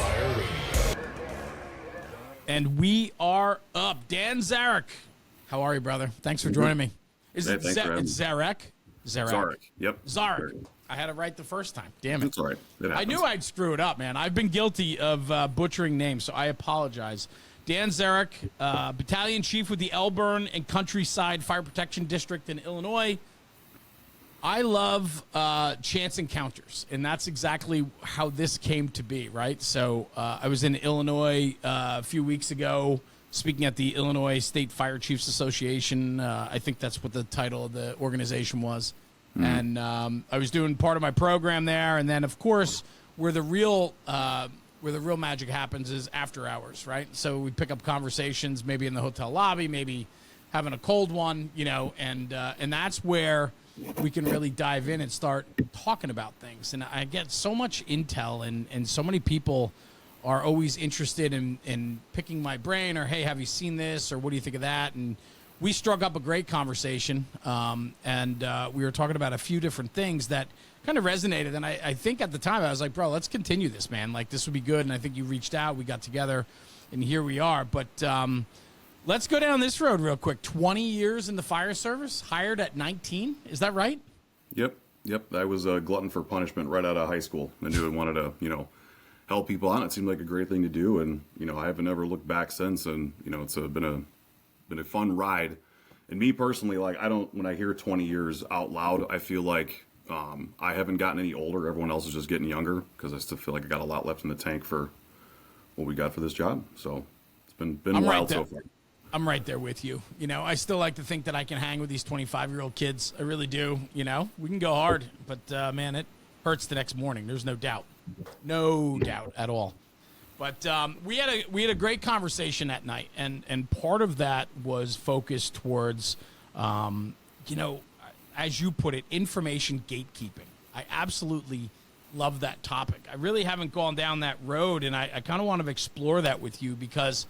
Fire Radio. And we are up. Dan Czaruk. How are you, brother? Thanks for joining me. Is it Thanks for having me. Czaruk? Czaruk. Yep. Czaruk. I had it right the first time. Damn it. That's all right. I knew I'd screw it up, man. I've been guilty of butchering names, so I apologize. Dan Czaruk, Battalion Chief with the Elburn and Countryside Fire Protection District in Illinois. I love chance encounters, and that's exactly how this came to be, right? So I was in Illinois a few weeks ago speaking at the Illinois State Fire Chiefs Association. I think that's what the title of the organization was. And I was doing part of my program there, and then, of course, where the real magic happens is after hours, right? So we pick up conversations, maybe in the hotel lobby, maybe having a cold one, you know, and that's where we can really dive in and start talking about things. And I get so much intel, and so many people are always interested in picking my brain, or, hey, have you seen this, or what do you think of that? And we struck up a great conversation, and we were talking about a few different things that kind of resonated. And I think at the time I was like, bro, let's continue this, man. Like, this would be good. And I think you reached out, we got together, and here we are. But let's go down this road real quick. 20 years in the fire service, hired at 19. Is that right? Yep. I was a glutton for punishment right out of high school. I knew I wanted to, help people out. It seemed like a great thing to do. And, I haven't ever looked back since. And, it's been a fun ride. And me personally, like, when I hear 20 years out loud, I feel like I haven't gotten any older. Everyone else is just getting younger, because I still feel like I got a lot left in the tank for what we got for this job. So it's been wild so far. I'm right there with you. I still like to think that I can hang with these 25-year-old kids. I really do. We can go hard, but man, it hurts the next morning. There's no doubt. No doubt at all. But we had a great conversation that night, and part of that was focused towards, as you put it, information gatekeeping. I absolutely love that topic. I really haven't gone down that road, and I kind of want to explore that with you, because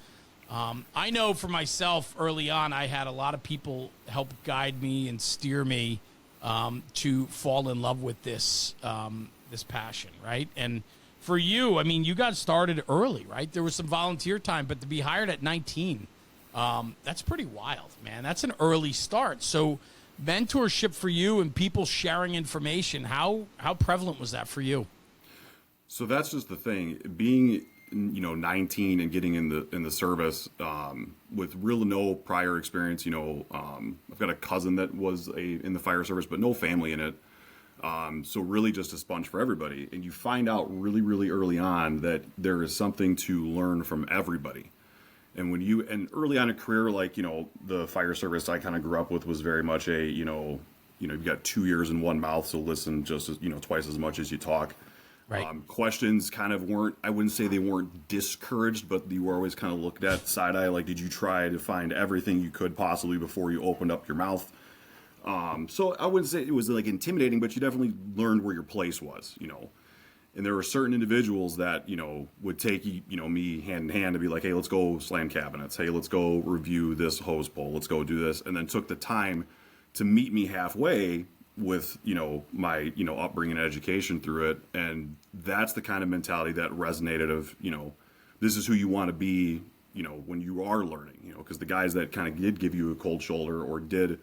I know for myself early on, I had a lot of people help guide me and steer me to fall in love with this passion, right? And for you, I mean, you got started early, right? There was some volunteer time, but to be hired at 19, that's pretty wild, man. That's an early start. So mentorship for you and people sharing information, how prevalent was that for you? So that's just the thing. Being 19 and getting in the service with real no prior experience. I've got a cousin that was in the fire service, but no family in it. So really just a sponge for everybody. And you find out really, really early on that there is something to learn from everybody. And and early on in a career, like, the fire service I kind of grew up with was very much you've got 2 ears in one mouth, so listen just as, twice as much as you talk. Right. Questions kind of weren't, I wouldn't say they weren't discouraged, but you were always kind of looked at side eye. Like, did you try to find everything you could possibly before you opened up your mouth? So I wouldn't say it was like intimidating, but you definitely learned where your place was, and there were certain individuals that, would take, me hand in hand to be like, hey, let's go slam cabinets. Hey, let's go review this hose pull. Let's go do this. And then took the time to meet me halfway with, my, upbringing and education through it. And that's the kind of mentality that resonated of, this is who you want to be, when you are learning, because the guys that kind of did give you a cold shoulder or did,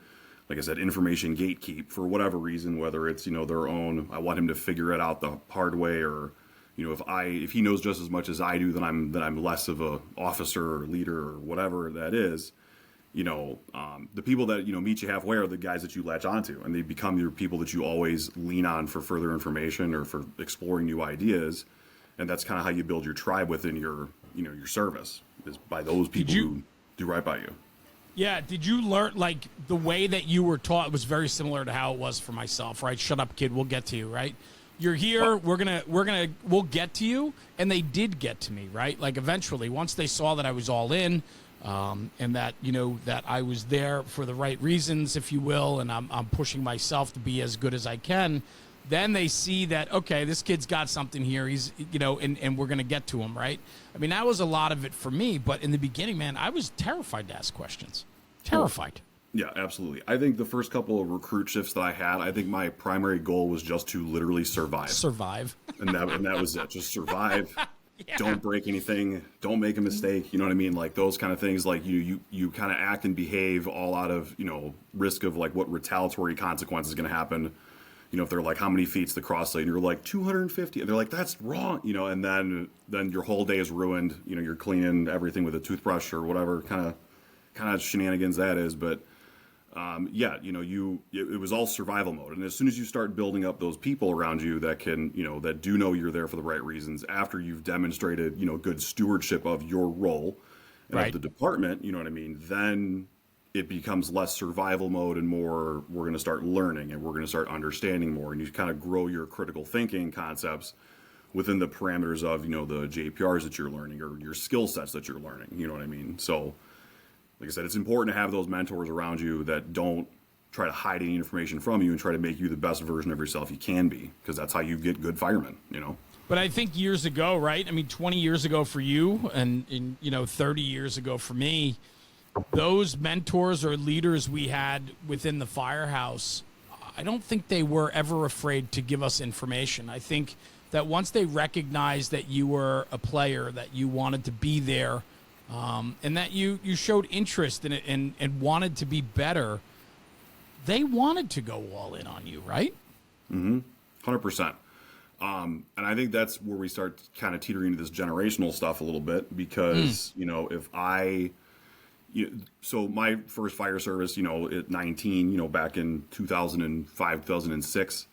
like I said, information gatekeep for whatever reason, whether it's, their own, I want him to figure it out the hard way, or, if he knows just as much as I do, then I'm less of a officer or leader or whatever that is. The people that, meet you halfway are the guys that you latch onto, and they become your people that you always lean on for further information or for exploring new ideas. And that's kind of how you build your tribe within your service, is by those people who do right by you. Yeah. Did you learn, like, the way that you were taught was very similar to how it was for myself, right? Shut up, kid. We'll get to you, right? You're here. We'll get to you. And they did get to me, right? Like, eventually, once they saw that I was all in, and that, that I was there for the right reasons, if you will, and I'm pushing myself to be as good as I can, then they see that, okay, this kid's got something here. He's, and we're going to get to him, right? I mean, that was a lot of it for me. But in the beginning, man, I was terrified to ask questions. Terrified. Yeah, absolutely. I think the first couple of recruit shifts that I had, I think my primary goal was just to literally survive. Survive. And that was it. Just survive. don't break anything, don't make a mistake. You know what I mean? Like those kind of things, like you kind of act and behave all out of, risk of like what retaliatory consequence is going to happen. If they're like, how many feet's the cross lane? You're like 250. And they're like, that's wrong. And then your whole day is ruined. You're cleaning everything with a toothbrush or whatever kind of shenanigans that is. But it was all survival mode. And as soon as you start building up those people around you that can, that do know you're there for the right reasons, after you've demonstrated, good stewardship of your role and of the department, you know what I mean? Then it becomes less survival mode and more, we're going to start learning and we're going to start understanding more. And you kind of grow your critical thinking concepts within the parameters of, the JPRs that you're learning or your skill sets that you're learning. You know what I mean? So, like I said, it's important to have those mentors around you that don't try to hide any information from you and try to make you the best version of yourself you can be, because that's how you get good firemen, But I think years ago, right? 20 years ago for you and 30 years ago for me, those mentors or leaders we had within the firehouse, I don't think they were ever afraid to give us information. I think that once they recognized that you were a player, that you wanted to be there, and that you showed interest in it and wanted to be better, they wanted to go all in on you, right? 100%. And I think that's where we start kind of teetering into this generational stuff a little bit, because, so my first fire service, at 19, back in 2005, 2006,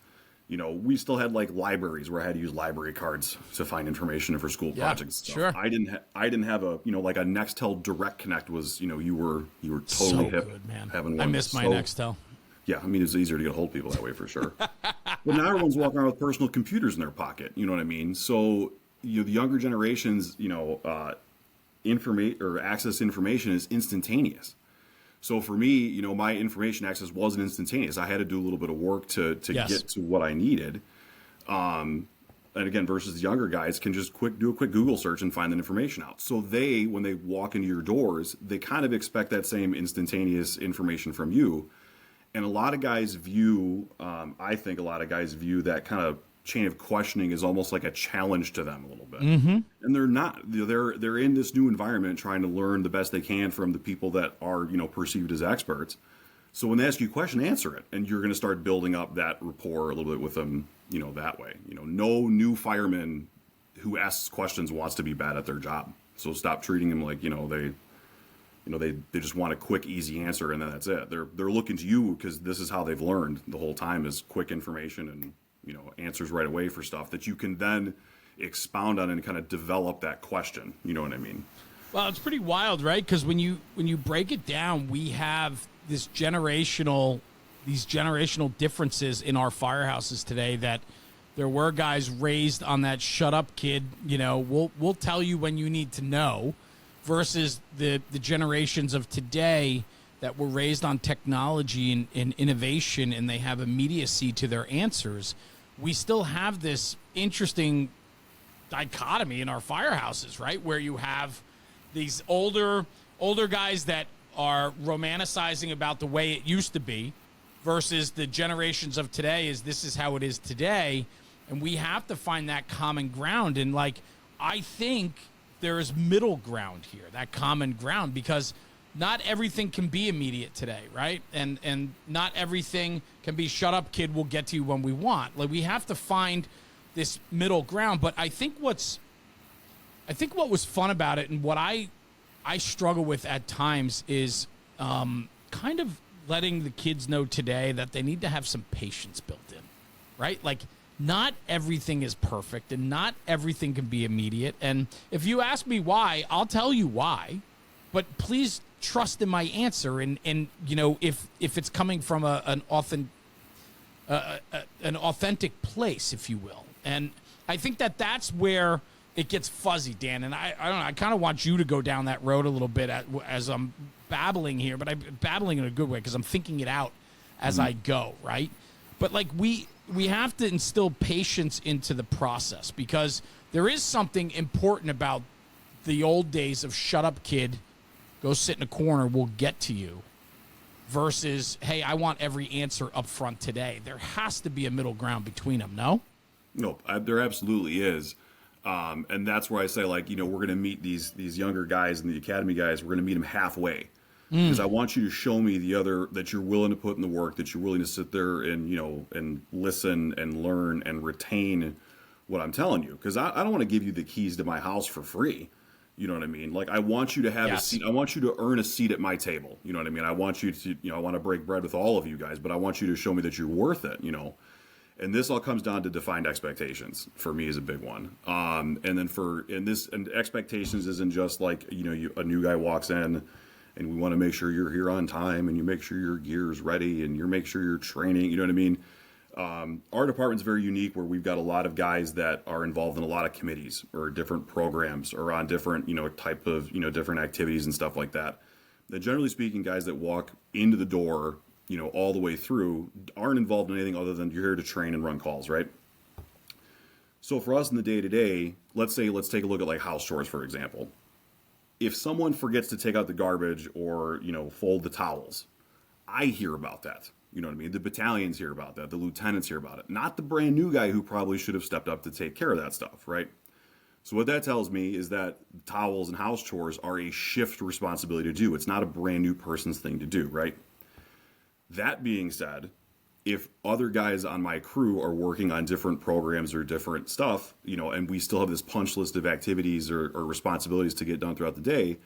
we still had like libraries where I had to use library cards to find information for school projects. Sure. I didn't have a, like a Nextel Direct Connect was, you were totally so hip. Good, man. Having one. I miss my Nextel. Yeah, it's easier to get a hold of people that way for sure. But now everyone's walking around with personal computers in their pocket. You know what I mean? So, the younger generations, access information is instantaneous. So for me, my information access wasn't instantaneous. I had to do a little bit of work to get to what I needed. And again, versus the younger guys can just do a quick Google search and find that information out. So when they walk into your doors, they kind of expect that same instantaneous information from you. And a lot of guys view, I think a lot of guys view that kind of chain of questioning is almost like a challenge to them a little bit. And they're not. They're in this new environment trying to learn the best they can from the people that are, perceived as experts. So when they ask you a question, answer it. And you're going to start building up that rapport a little bit with them, that way. No new fireman who asks questions wants to be bad at their job. So stop treating them like, they just want a quick, easy answer and then that's it. They're looking to you because this is how they've learned the whole time, is quick information and answers right away for stuff that you can then expound on and kind of develop that question. You know what I mean? Well, it's pretty wild, right? Because when you break it down, we have these generational differences in our firehouses today, that there were guys raised on that shut up kid, we'll tell you when you need to know, versus the generations of today that were raised on technology and innovation, and they have immediacy to their answers. We still have this interesting dichotomy in our firehouses, right? Where you have these older guys that are romanticizing about the way it used to be, versus the generations of today this is how it is today. And we have to find that common ground. And I think there is middle ground here, that common ground, because not everything can be immediate today, right? And not everything can be shut up, kid, we'll get to you when we want. We have to find this middle ground. But I think what was fun about it, and what I struggle with at times, is kind of letting the kids know today that they need to have some patience built in, right? Not everything is perfect and not everything can be immediate. And if you ask me why, I'll tell you why. But please trust in my answer, and if it's coming from an authentic place, if you will. And I think that's where it gets fuzzy, Dan. And I don't know, I kind of want you to go down that road a little bit as I'm babbling here, but I'm babbling in a good way because I'm thinking it out as I go, right? But we have to instill patience into the process, because there is something important about the old days of shut up, kid, go sit in a corner, we'll get to you, versus, hey, I want every answer up front today. There has to be a middle ground between them, no? No, there absolutely is. And that's where I say, like, we're going to meet these younger guys and the academy guys. We're going to meet them halfway, because I want you to show me that you're willing to put in the work, that you're willing to sit there and and listen and learn and retain what I'm telling you. Because I don't want to give you the keys to my house for free. You know what I mean? Like, I want you to have a seat. I want you to earn a seat at my table. You know what I mean? I want you to, I want to break bread with all of you guys, but I want you to show me that you're worth it. And this all comes down to defined expectations. For me, is a big one. And expectations isn't just like, a new guy walks in and we want to make sure you're here on time and you make sure your gear's ready and you make sure you're training. You know what I mean? Our department's very unique, where we've got a lot of guys that are involved in a lot of committees or different programs or on different, type of, different activities and stuff like that. And generally speaking, guys that walk into the door, all the way through, aren't involved in anything other than you're here to train and run calls, right? So for us in the day-to-day, let's take a look at like house chores, for example. If someone forgets to take out the garbage or, fold the towels, I hear about that. You know what I mean? The battalions hear about that. The lieutenants hear about it. Not the brand new guy who probably should have stepped up to take care of that stuff, right? So what that tells me is that towels and house chores are a shift responsibility to do. It's not a brand new person's thing to do, right? That being said, if other guys on my crew are working on different programs or different stuff, and we still have this punch list of activities or responsibilities to get done throughout the day,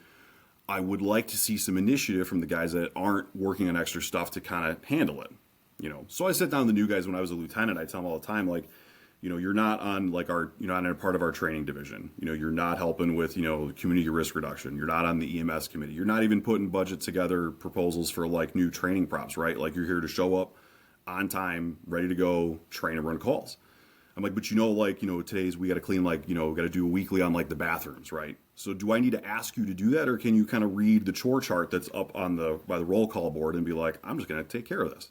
I would like to see some initiative from the guys that aren't working on extra stuff to kind of handle it. So I sit down with the new guys when I was a lieutenant. I tell them all the time, like, you're not on like you're not in a part of our training division. You're not helping with, community risk reduction. You're not on the EMS committee. You're not even putting budget together proposals for like new training props, right? Like, you're here to show up on time, ready to go, train and run calls. I'm like, but today's we got to clean, like, we got to do a weekly on like the bathrooms, right? So do I need to ask you to do that, or can you kind of read the chore chart that's up on by the roll call board and be like, I'm just going to take care of this?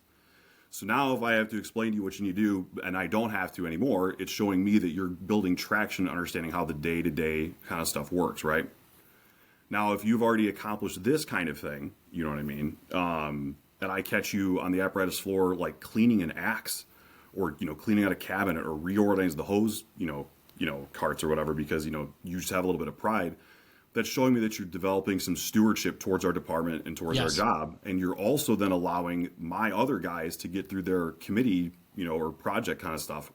So now if I have to explain to you what you need to do, and I don't have to anymore, it's showing me that you're building traction, understanding how the day-to-day kind of stuff works, right? Now, if you've already accomplished this kind of thing, you know what I mean, and I catch you on the apparatus floor, like cleaning an axe or, cleaning out a cabinet or reorganizing the hose, carts or whatever, because, you just have a little bit of pride, that's showing me that you're developing some stewardship towards our department and towards our job. And you're also then allowing my other guys to get through their committee, or project kind of stuff.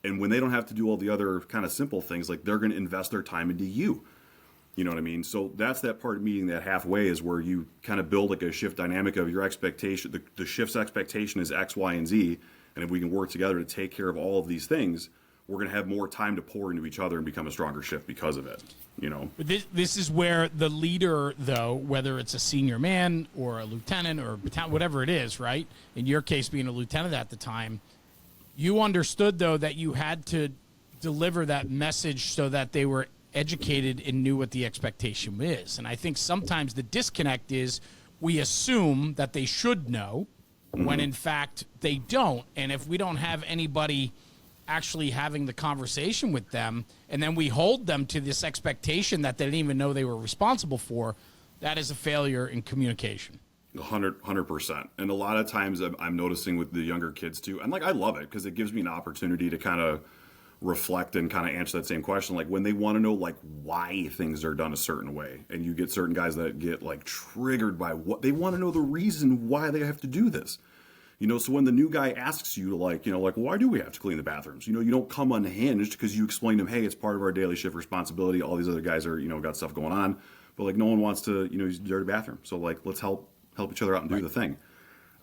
And when they don't have to do all the other kind of simple things, like, they're going to invest their time into you. You know what I mean? So that's that part of meeting that halfway, is where you kind of build like a shift dynamic of your expectation. The shift's expectation is X, Y, and Z. And if we can work together to take care of all of these things, we're going to have more time to pour into each other and become a stronger shift because of it, But this is where the leader, though, whether it's a senior man or a lieutenant or whatever it is, right? In your case, being a lieutenant at the time, you understood, though, that you had to deliver that message so that they were educated and knew what the expectation is. And I think sometimes the disconnect is we assume that they should know when, in fact, they don't. And if we don't have anybody actually having the conversation with them, and then we hold them to this expectation that they didn't even know they were responsible for, that is a failure in communication. 100%. And a lot of times I'm noticing with the younger kids too, and like, I love it because it gives me an opportunity to kind of reflect and kind of answer that same question. Like, when they want to know like why things are done a certain way, and you get certain guys that get like triggered by what they want to know, the reason why they have to do this. So when the new guy asks you, like, why do we have to clean the bathrooms? You don't come unhinged because you explain to them, hey, it's part of our daily shift responsibility. All these other guys are, got stuff going on, but like, no one wants to, use the dirty bathroom. So like, let's help each other out and do the thing.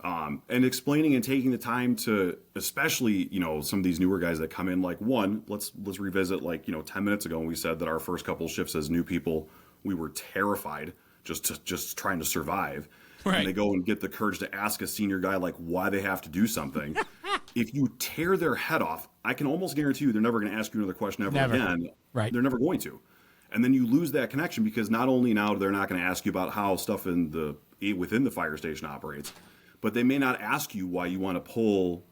And explaining and taking the time to, especially, some of these newer guys that come in, like, let's revisit, like, 10 minutes ago when we said that our first couple of shifts as new people, we were terrified just trying to survive. Right. And they go and get the courage to ask a senior guy, like, why they have to do something. If you tear their head off, I can almost guarantee you they're never going to ask you another question ever again. Right. They're never going to. And then you lose that connection, because not only now they're not going to ask you about how stuff within the fire station operates, but they may not ask you why you want to pull,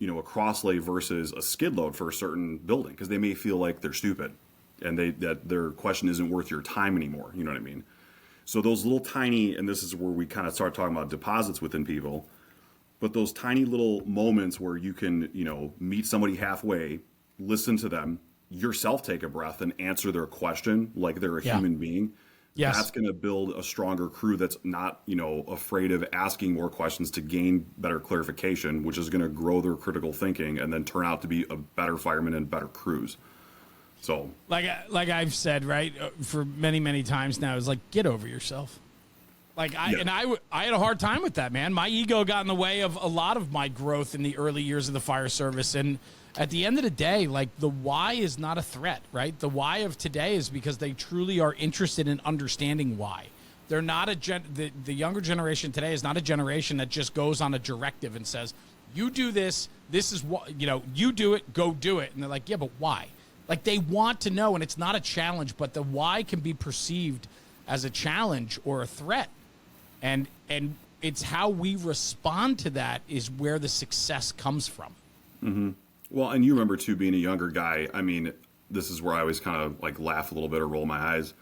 a crosslay versus a skid load for a certain building, because they may feel like they're stupid and that their question isn't worth your time anymore. You know what I mean? So those little tiny, and this is where we kind of start talking about deposits within people, but those tiny little moments where you can, meet somebody halfway, listen to them, yourself take a breath and answer their question like they're a human being, yes, that's going to build a stronger crew that's not, afraid of asking more questions to gain better clarification, which is going to grow their critical thinking and then turn out to be a better fireman and better crews. So, like I've said, right, for many, many times now, is like, get over yourself. Like I had a hard time with that, man. My ego got in the way of a lot of my growth in the early years of the fire service. And at the end of the day, like, the why is not a threat, right? The why of today is because they truly are interested in understanding why. They're not the younger generation today is not a generation that just goes on a directive and says, you do this, this is what, you do it, go do it. And they're like, yeah, but why? Like, they want to know, and it's not a challenge, but the why can be perceived as a challenge or a threat. And it's how we respond to that is where the success comes from. Mm-hmm. Well, and you remember, too, being a younger guy, I mean, this is where I always kind of, like, laugh a little bit or roll my eyes.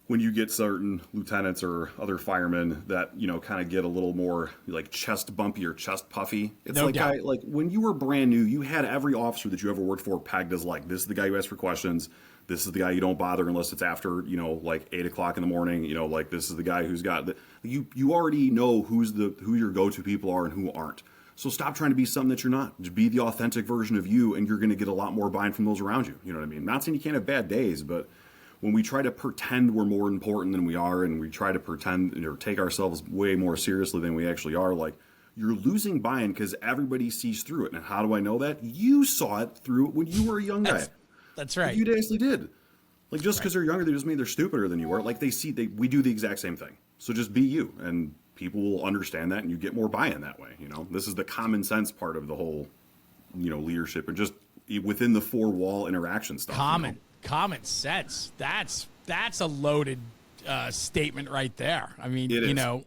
When you get certain lieutenants or other firemen that, kind of get a little more, like, chest bumpy or chest puffy. It's no like, doubt. when you were brand new, you had every officer that you ever worked for pegged as, like, this is the guy who asks for questions. This is the guy you don't bother unless it's after, like 8 o'clock in the morning. Like, this is the guy who's got you already know who your go-to people are and who aren't. So stop trying to be something that you're not. Just be the authentic version of you, and you're going to get a lot more buy-in from those around you. You know what I mean? Not saying you can't have bad days, but when we try to pretend we're more important than we are, and we try to pretend or take ourselves way more seriously than we actually are, like, you're losing buy-in because everybody sees through it. And how do I know that? You saw it through it when you were a young guy. That's right. You actually did. Like, just because they're younger, they just mean they're stupider than you are. Like, we do the exact same thing. So just be you, and people will understand that, and you get more buy-in that way. This is the common sense part of the whole, leadership, and just within the four-wall interaction stuff. Common sense. That's a loaded statement right there. I mean, it is.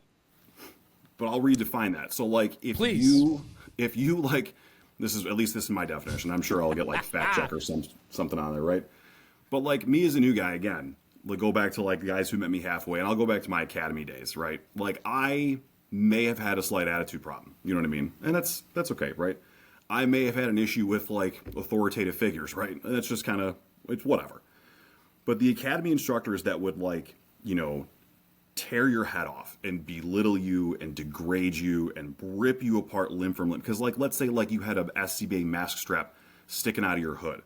But I'll redefine that. So, like, if you like, this is my definition. I'm sure I'll get like fact check or something on there, right? But like, me as a new guy, again, like, go back to like the guys who met me halfway, and I'll go back to my academy days, right? Like, I may have had a slight attitude problem. You know what I mean? And that's okay, right? I may have had an issue with like authoritative figures, right? And that's just kind of, it's whatever. But the academy instructors that would like, tear your head off and belittle you and degrade you and rip you apart limb from limb. Because, like, let's say like you had a SCBA mask strap sticking out of your hood,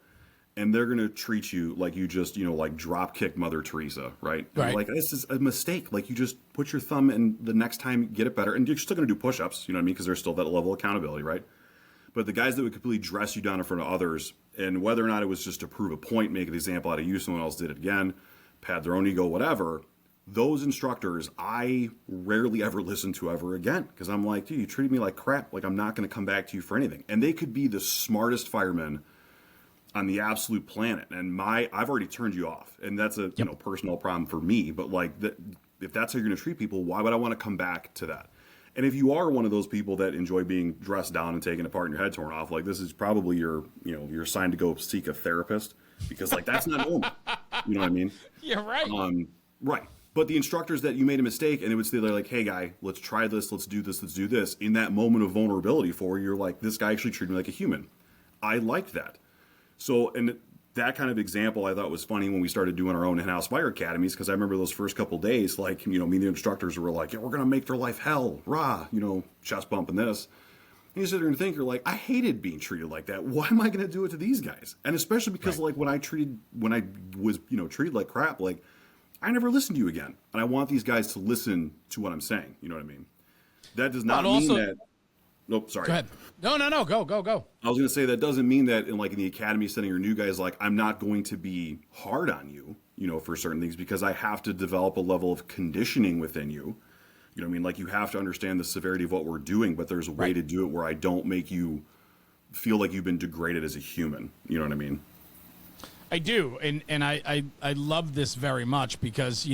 and they're going to treat you like you just, like drop kick Mother Teresa, right? Right. Like, this is a mistake. Like, you just put your thumb in the next time, get it better. And you're still going to do push-ups, you know what I mean? Because there's still that level of accountability, right? But the guys that would completely dress you down in front of others, and whether or not it was just to prove a point, make an example out of you, someone else did it again, pad their own ego, whatever, those instructors I rarely ever listen to ever again, because I'm like, dude, you treated me like crap. Like, I'm not going to come back to you for anything. And they could be the smartest firemen on the absolute planet, and I've already turned you off, and that's a personal problem for me. But like, if that's how you're going to treat people, why would I want to come back to that? And if you are one of those people that enjoy being dressed down and taken apart and your head torn off, like, this is probably your sign to go seek a therapist, because like, that's not normal. You know what I mean? You're right. Right. But the instructors that you made a mistake, and it would say, they're like, hey guy, let's try this, let's do this, let's do this. In that moment of vulnerability you're like, this guy actually treated me like a human. I liked that. So, and that kind of example I thought was funny when we started doing our own in-house fire academies, because I remember those first couple of days, like, me and the instructors were like, yeah, we're going to make their life hell, rah, chest bump and this. And you sit there and think, you're like, I hated being treated like that. Why am I going to do it to these guys? And especially because like, when I was, treated like crap, like, I never listened to you again. And I want these guys to listen to what I'm saying. You know what I mean? That does not mean that. Nope, sorry. Go ahead. No. Go. I was going to say, that doesn't mean that in the academy setting or new guys, like, I'm not going to be hard on you, for certain things, because I have to develop a level of conditioning within you. You know what I mean? Like, you have to understand the severity of what we're doing, but there's a way to do it where I don't make you feel like you've been degraded as a human. You know what I mean? I do, and I love this very much, because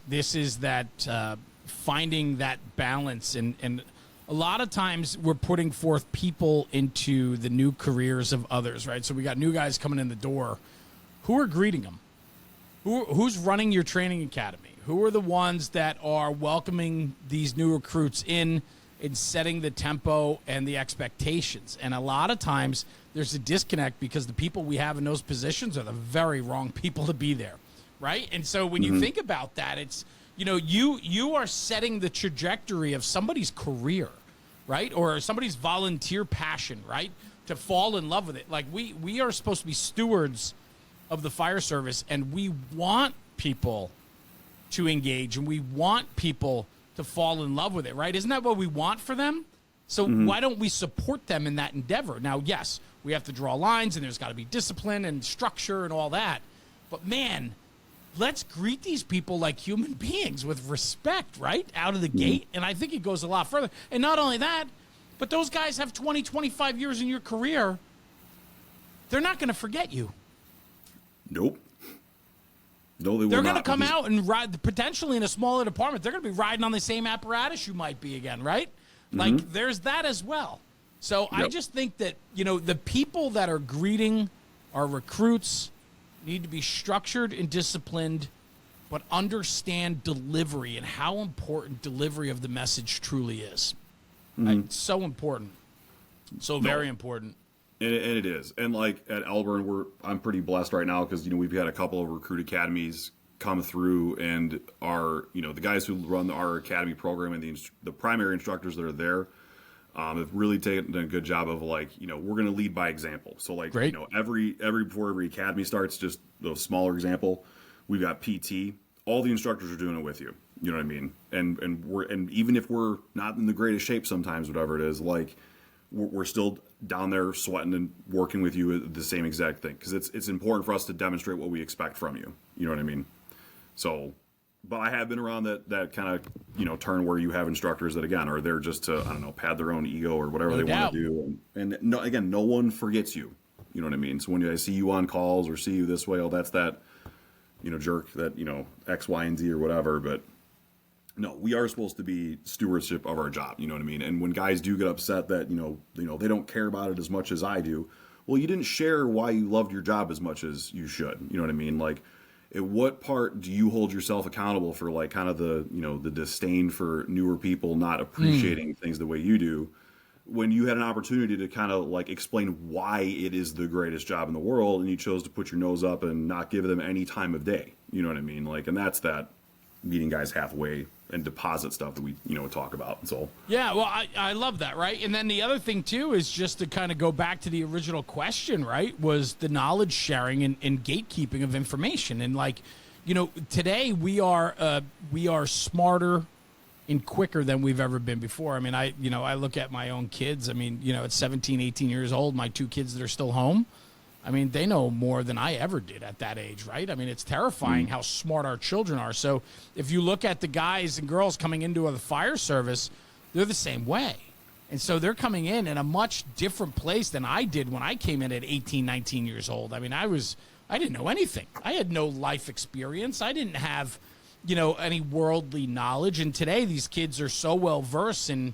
this is that finding that balance, and a lot of times we're putting forth people into the new careers of others, right? So we got new guys coming in the door. Who are greeting them? Who's running your training academy? Who are the ones that are welcoming these new recruits in in setting the tempo and the expectations. And a lot of times there's a disconnect because the people we have in those positions are the very wrong people to be there, right? And so when you think about that, it's, you know, you are setting the trajectory of somebody's career, right? Or somebody's volunteer passion, right? To fall in love with it. Like we are supposed to be stewards of the fire service, and we want people to engage, and we want people to fall in love with it, right? Isn't that what we want for them? So why don't we support them in that endeavor? Now, yes, we have to draw lines, and there's got to be discipline and structure and all that. But man, let's greet these people like human beings with respect, right? Out of the gate. And I think it goes a lot further. And not only that, but those guys have 20, 25 years in your career. They're not going to forget you. Nope. No, they will not. They're going to come out and ride, potentially in a smaller department. They're going to be riding on the same apparatus you might be again, right? Like, there's that as well. So I just think that, you know, the people that are greeting our recruits need to be structured and disciplined, but understand delivery and how important delivery of the message truly is. It's so important. So very important. And it is. And like at Elburn, I'm pretty blessed right now because, you know, we've had a couple of recruit academies come through, and our, you know, the guys who run our academy program and the primary instructors that are there have really taken a good job of, like, you know, we're going to lead by example. So like, you know, before every academy starts, just a smaller example, we've got PT. All the instructors are doing it with you. You know what I mean? And even if we're not in the greatest shape sometimes, whatever it is, like we're still down there sweating and working with you the same exact thing, because it's important for us to demonstrate what we expect from you. You know what I mean? So, but I have been around that kind of, you know, turn where you have instructors that, again, are there just to, I don't know, pad their own ego or whatever they want to do. And no, again, no one forgets you. You know what I mean? So when I see you on calls or see you this way, oh, that's that, you know, jerk that, you know, X, Y, and Z or whatever. But no, we are supposed to be stewardship of our job. You know what I mean? And when guys do get upset that, you know, they don't care about it as much as I do, well, you didn't share why you loved your job as much as you should. You know what I mean? Like, at what part do you hold yourself accountable for, like, kind of the, you know, the disdain for newer people not appreciating things the way you do, when you had an opportunity to kind of like explain why it is the greatest job in the world, and you chose to put your nose up and not give them any time of day? You know what I mean? Like, and that's that meeting guys halfway and deposit stuff that we, you know, talk about. So yeah, well, I love that, right? And then the other thing too is just to kind of go back to the original question, right? Was the knowledge sharing and gatekeeping of information. And like, you know, today we are smarter and quicker than we've ever been before. I mean, I look at my own kids. I mean, you know, at 17, 18 years old, my two kids that are still home, I mean, they know more than I ever did at that age, right? I mean, it's terrifying how smart our children are. So if you look at the guys and girls coming into the fire service, they're the same way. And so they're coming in a much different place than I did when I came in at 18, 19 years old. I mean, I didn't know anything. I had no life experience. I didn't have, you know, any worldly knowledge. And today these kids are so well versed in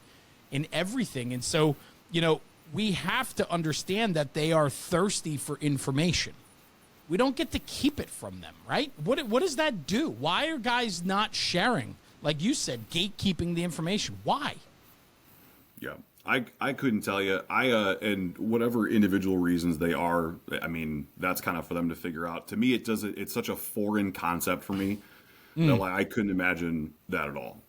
everything. And so, you know, we have to understand that they are thirsty for information. We don't get to keep it from them, right? What does that do? Why are guys not sharing? Like you said, gatekeeping the information. Why? Yeah, I couldn't tell you. And whatever individual reasons they are, I mean, that's kind of for them to figure out. To me, it's such a foreign concept for me. That, like, I couldn't imagine that at all.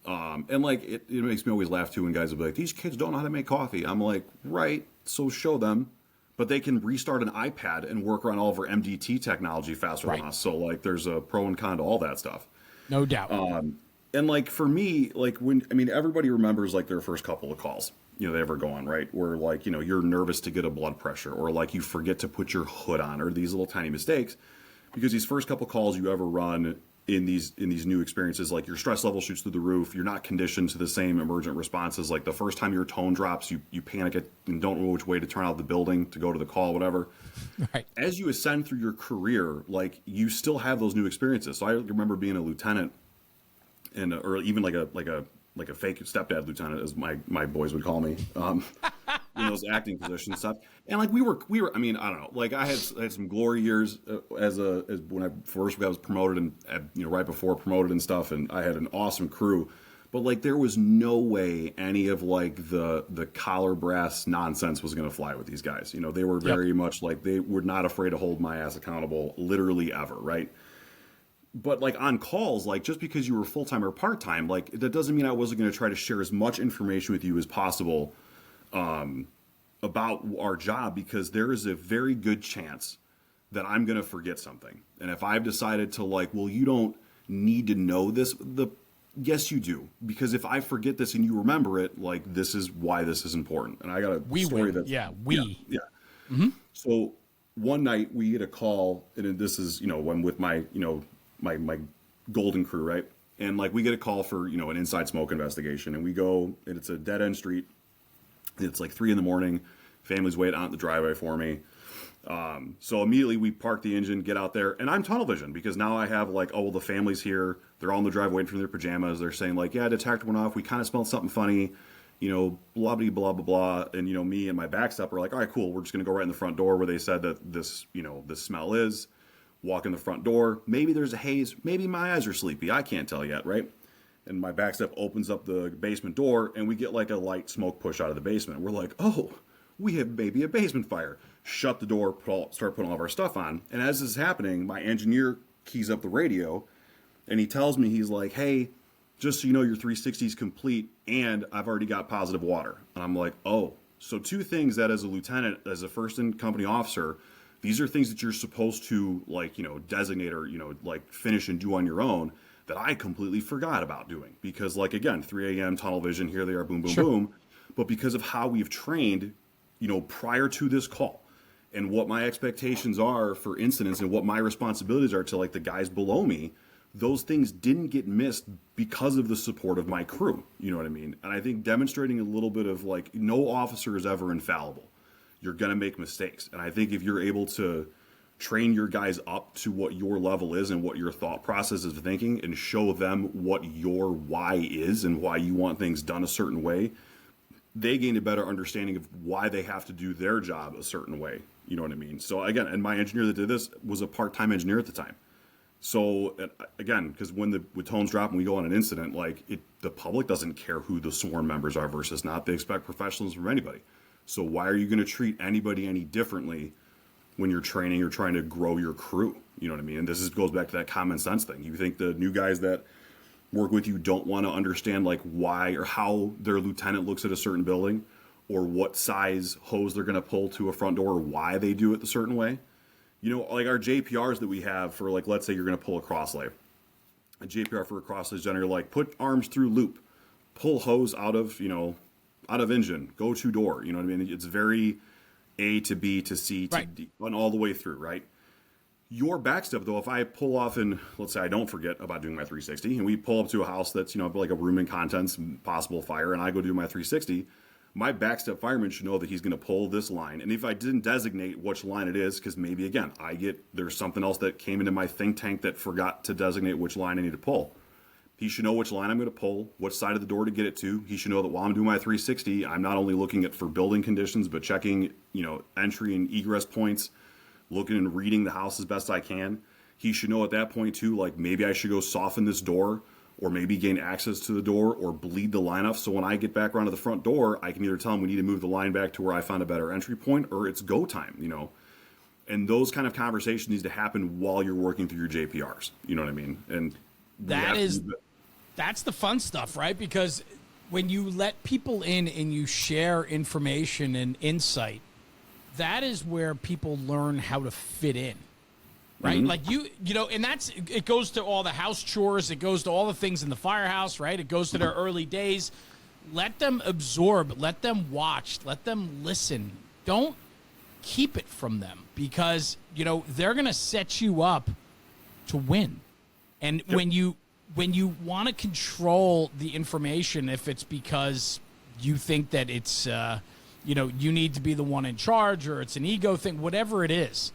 And like it makes me always laugh too when guys will be like, these kids don't know how to make coffee. I'm like, right, so show them. But they can restart an iPad and work around all of our MDT technology faster than us. So like there's a pro and con to all that stuff. No doubt. And like for me, like everybody remembers like their first couple of calls, you know, they ever go on, right? Where like, you know, you're nervous to get a blood pressure, or like you forget to put your hood on, or these little tiny mistakes, because these first couple calls you ever run in these new experiences, like your stress level shoots through the roof. You're not conditioned to the same emergent responses. Like the first time your tone drops, you panic and don't know which way to turn out of the building to go to the call, whatever. Right. As you ascend through your career, like you still have those new experiences. So I remember being a lieutenant, or even like a fake stepdad lieutenant, as my boys would call me, in those acting positions stuff. And like we were, I mean, I don't know, like I had some glory years as when I was promoted, and, you know, right before promoted and stuff. And I had an awesome crew, But like there was no way any of like the collar brass nonsense was going to fly with these guys. You know, they were very much like they were not afraid to hold my ass accountable literally ever, right? But like on calls, like just because you were full-time or part-time, like that doesn't mean I wasn't going to try to share as much information with you as possible about our job, because there is a very good chance that I'm going to forget something. And if I've decided to like, well, you don't need to know this, yes, you do. Because if I forget this and you remember it, like this is why this is important. And I got a story that's... Yeah. Mm-hmm. So one night we get a call, and this is, you know, when with my, you know, my golden crew, right? And like we get a call for, you know, an inside smoke investigation, and we go, and it's a dead end street. It's like 3 a.m. Family's waiting out in the driveway for me. So immediately we park the engine, get out there, and I'm tunnel vision because now I have like, oh, well, the family's here. They're all in the driveway waiting for their pajamas. They're saying like, yeah, detector went off. We kind of smelled something funny, you know, blah, blah, blah, blah, blah. And, you know, me and my backstep are like, all right, cool. We're just going to go right in the front door where they said that this, you know, this smell is. Walk in the front door. Maybe there's a haze. Maybe my eyes are sleepy. I can't tell yet, right? And my backstep opens up the basement door, and we get like a light smoke push out of the basement. We're like, oh, we have maybe a basement fire. Shut the door, start putting all of our stuff on. And as this is happening, my engineer keys up the radio, and he tells me, he's like, hey, just so you know, your 360 is complete, and I've already got positive water. And I'm like, oh. So 2 things that as a lieutenant, as a first in company officer, these are things that you're supposed to like, you know, designate or, you know, like finish and do on your own that I completely forgot about doing. Because like, again, 3 a.m. tunnel vision, here they are, boom, boom, boom. But because of how we've trained, you know, prior to this call, and what my expectations are for incidents and what my responsibilities are to like the guys below me, those things didn't get missed because of the support of my crew. You know what I mean? And I think demonstrating a little bit of like, no officer is ever infallible. You're going to make mistakes. And I think if you're able to train your guys up to what your level is and what your thought process is thinking, and show them what your why is and why you want things done a certain way, they gain a better understanding of why they have to do their job a certain way. You know what I mean? So again, and my engineer that did this was a part-time engineer at the time. So again, because when tones drop and we go on an incident, like the public doesn't care who the sworn members are versus not. They expect professionalism from anybody. So why are you going to treat anybody any differently when you're training or trying to grow your crew? You know what I mean? And this goes back to that common sense thing. You think the new guys that work with you don't want to understand like why or how their lieutenant looks at a certain building, or what size hose they're going to pull to a front door, or why they do it the certain way? You know, like our JPRs that we have for like, let's say you're going to pull a cross lay. A JPR for a cross lay is generally like put arms through loop, pull hose out of, you know, out of engine, go to door. You know what I mean? It's very A to B to C to D, and all the way through, right? Your backstep, though, if I pull off and let's say I don't forget about doing my 360, and we pull up to a house that's, you know, like a room and contents, possible fire, and I go do my 360, my backstep fireman should know that he's going to pull this line. And if I didn't designate which line it is, because maybe, again, there's something else that came into my think tank that forgot to designate which line I need to pull. He should know which line I'm going to pull, which side of the door to get it to. He should know that while I'm doing my 360, I'm not only looking at for building conditions, but checking, you know, entry and egress points, looking and reading the house as best I can. He should know at that point too, like maybe I should go soften this door, or maybe gain access to the door, or bleed the line off. So when I get back around to the front door, I can either tell him we need to move the line back to where I found a better entry point, or it's go time, you know. And those kind of conversations need to happen while you're working through your JPRs. You know what I mean? And that's the fun stuff, right? Because when you let people in and you share information and insight, that is where people learn how to fit in, right? Mm-hmm. Like you know, and it goes to all the house chores. It goes to all the things in the firehouse, right? It goes to their early days. Let them absorb, let them watch, let them listen. Don't keep it from them, because, you know, they're going to set you up to win. And when you want to control the information, if it's because you think that it's, you know, you need to be the one in charge, or it's an ego thing, whatever it is,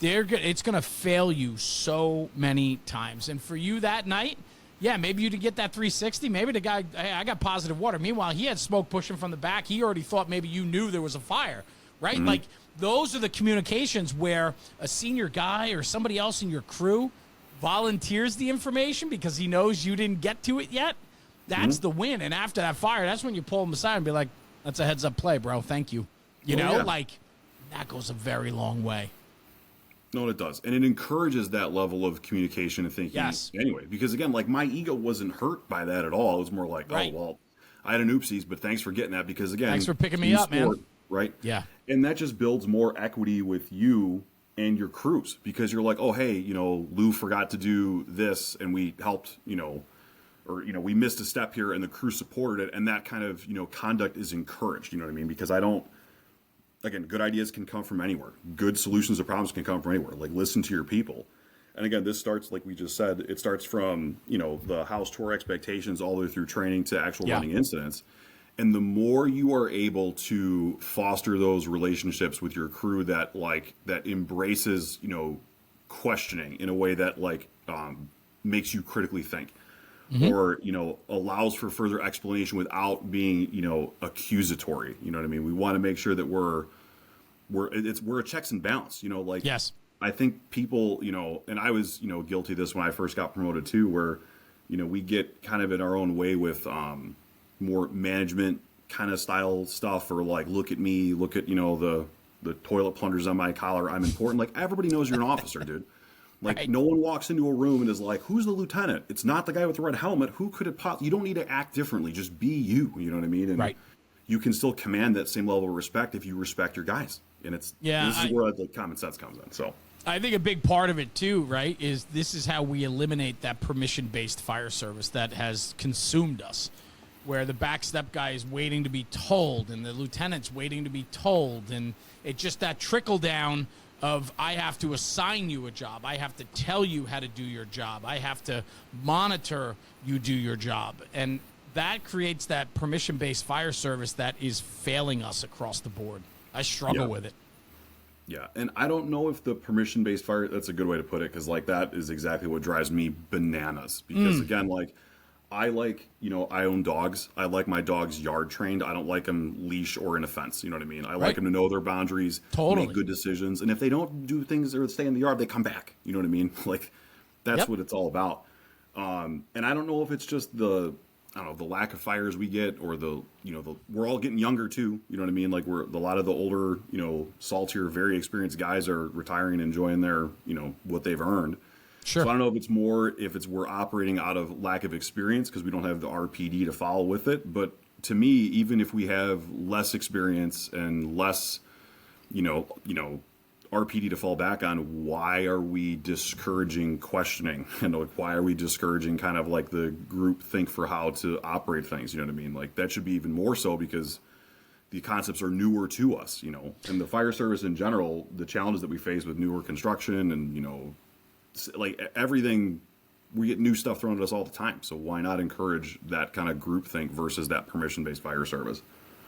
it's going to fail you so many times. And for you that night, yeah, maybe you to get that 360, maybe the guy, hey, I got positive water. Meanwhile, he had smoke pushing from the back. He already thought maybe you knew there was a fire, right? Mm-hmm. Like, those are the communications where a senior guy or somebody else in your crew volunteers the information because he knows you didn't get to it yet. That's the win. And after that fire, that's when you pull them aside and be like, that's a heads up play, bro. Thank you. You know, like that goes a very long way. No, it does. And it encourages that level of communication and thinking anyway. Because again, like my ego wasn't hurt by that at all. It was more like, oh, well, I had an oopsies, but thanks for getting that. Because again, thanks for picking me up, man. Right? Yeah. And that just builds more equity with you and your crews, because you're like, oh, hey, you know, Lou forgot to do this and we helped, you know, or, you know, we missed a step here and the crew supported it. And that kind of, you know, conduct is encouraged, you know what I mean? Because again, good ideas can come from anywhere. Good solutions to problems can come from anywhere. Like, listen to your people. And again, this starts, like we just said, it starts from, you know, the house tour expectations all the way through training to actual running incidents. And the more you are able to foster those relationships with your crew that embraces, you know, questioning in a way that makes you critically think, or, you know, allows for further explanation without being, you know, accusatory. You know what I mean? We want to make sure that we're a checks and balance, you know, like, I think people, you know, and I was, you know, guilty of this when I first got promoted too, where, you know, we get kind of in our own way with, more management kind of style stuff, or like, look at me, look at, you know, the toilet plungers on my collar, I'm important. Like, everybody knows you're an officer, dude. Like, no one walks into a room and is like, who's the lieutenant? It's not the guy with the red helmet. Who could it you don't need to act differently. Just be you. You know what I mean? And you can still command that same level of respect if you respect your guys. And this is where the common sense comes in. So I think a big part of it too, right, is this is how we eliminate that permission-based fire service that has consumed us, where the backstep guy is waiting to be told and the lieutenant's waiting to be told. And it's just that trickle down of, I have to assign you a job. I have to tell you how to do your job. I have to monitor you do your job. And that creates that permission-based fire service that is failing us across the board. I struggle with it. Yeah, and I don't know if the permission-based fire, that's a good way to put it, because like that is exactly what drives me bananas. Because again, like, I like, you know, I own dogs. I like my dogs yard trained. I don't like them leash or in a fence. You know what I mean? I like them to know their boundaries, make good decisions. And if they don't do things or stay in the yard, they come back. You know what I mean? Like, that's what it's all about. And I don't know if it's just the lack of fires we get, or we're all getting younger too. You know what I mean? Like, a lot of the older, you know, saltier, very experienced guys are retiring and enjoying their, you know, what they've earned. Sure. So I don't know if we're operating out of lack of experience because we don't have the RPD to follow with it. But to me, even if we have less experience and less, you know, RPD to fall back on, why are we discouraging questioning? And like, why are we discouraging kind of like the group think for how to operate things? You know what I mean? Like, that should be even more so, because the concepts are newer to us, you know, and the fire service in general, the challenges that we face with newer construction and, you know, like everything, we get new stuff thrown at us all the time. So why not encourage that kind of groupthink versus that permission-based fire service?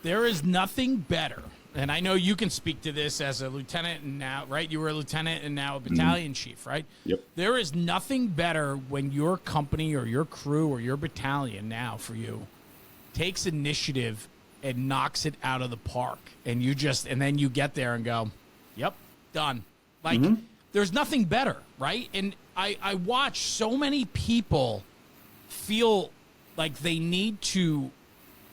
There is nothing better, and I know you can speak to this as a lieutenant and now, right? You were a lieutenant and now a battalion chief, right? Yep. There is nothing better when your company or your crew or your battalion now for you takes initiative and knocks it out of the park, and then you get there and go, yep, done. Like, there's nothing better, right? And I watch so many people feel like they need to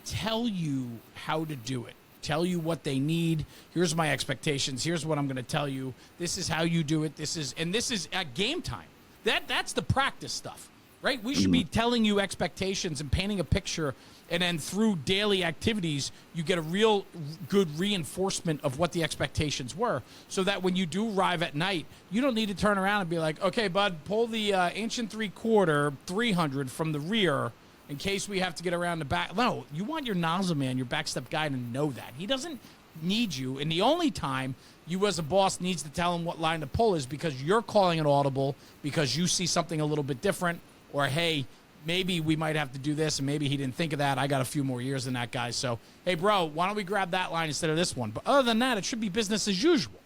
tell you how to do it, tell you what they need. Here's my expectations. Here's what I'm going to tell you. This is how you do it. This is at game time. That's the practice stuff, right? We should be telling you expectations and painting a picture, and then through daily activities, you get a real good reinforcement of what the expectations were, so that when you do arrive at night, you don't need to turn around and be like, okay, bud, pull the inch and 3/4 300 from the rear in case we have to get around the back. No, you want your nozzle man, your backstep guy, to know that. He doesn't need you. And the only time you as a boss needs to tell him what line to pull is because you're calling an audible, because you see something a little bit different, or, hey, maybe we might have to do this, and maybe he didn't think of that. I got a few more years than that guy. So, hey, bro, why don't we grab that line instead of this one? But other than that, it should be business as usual.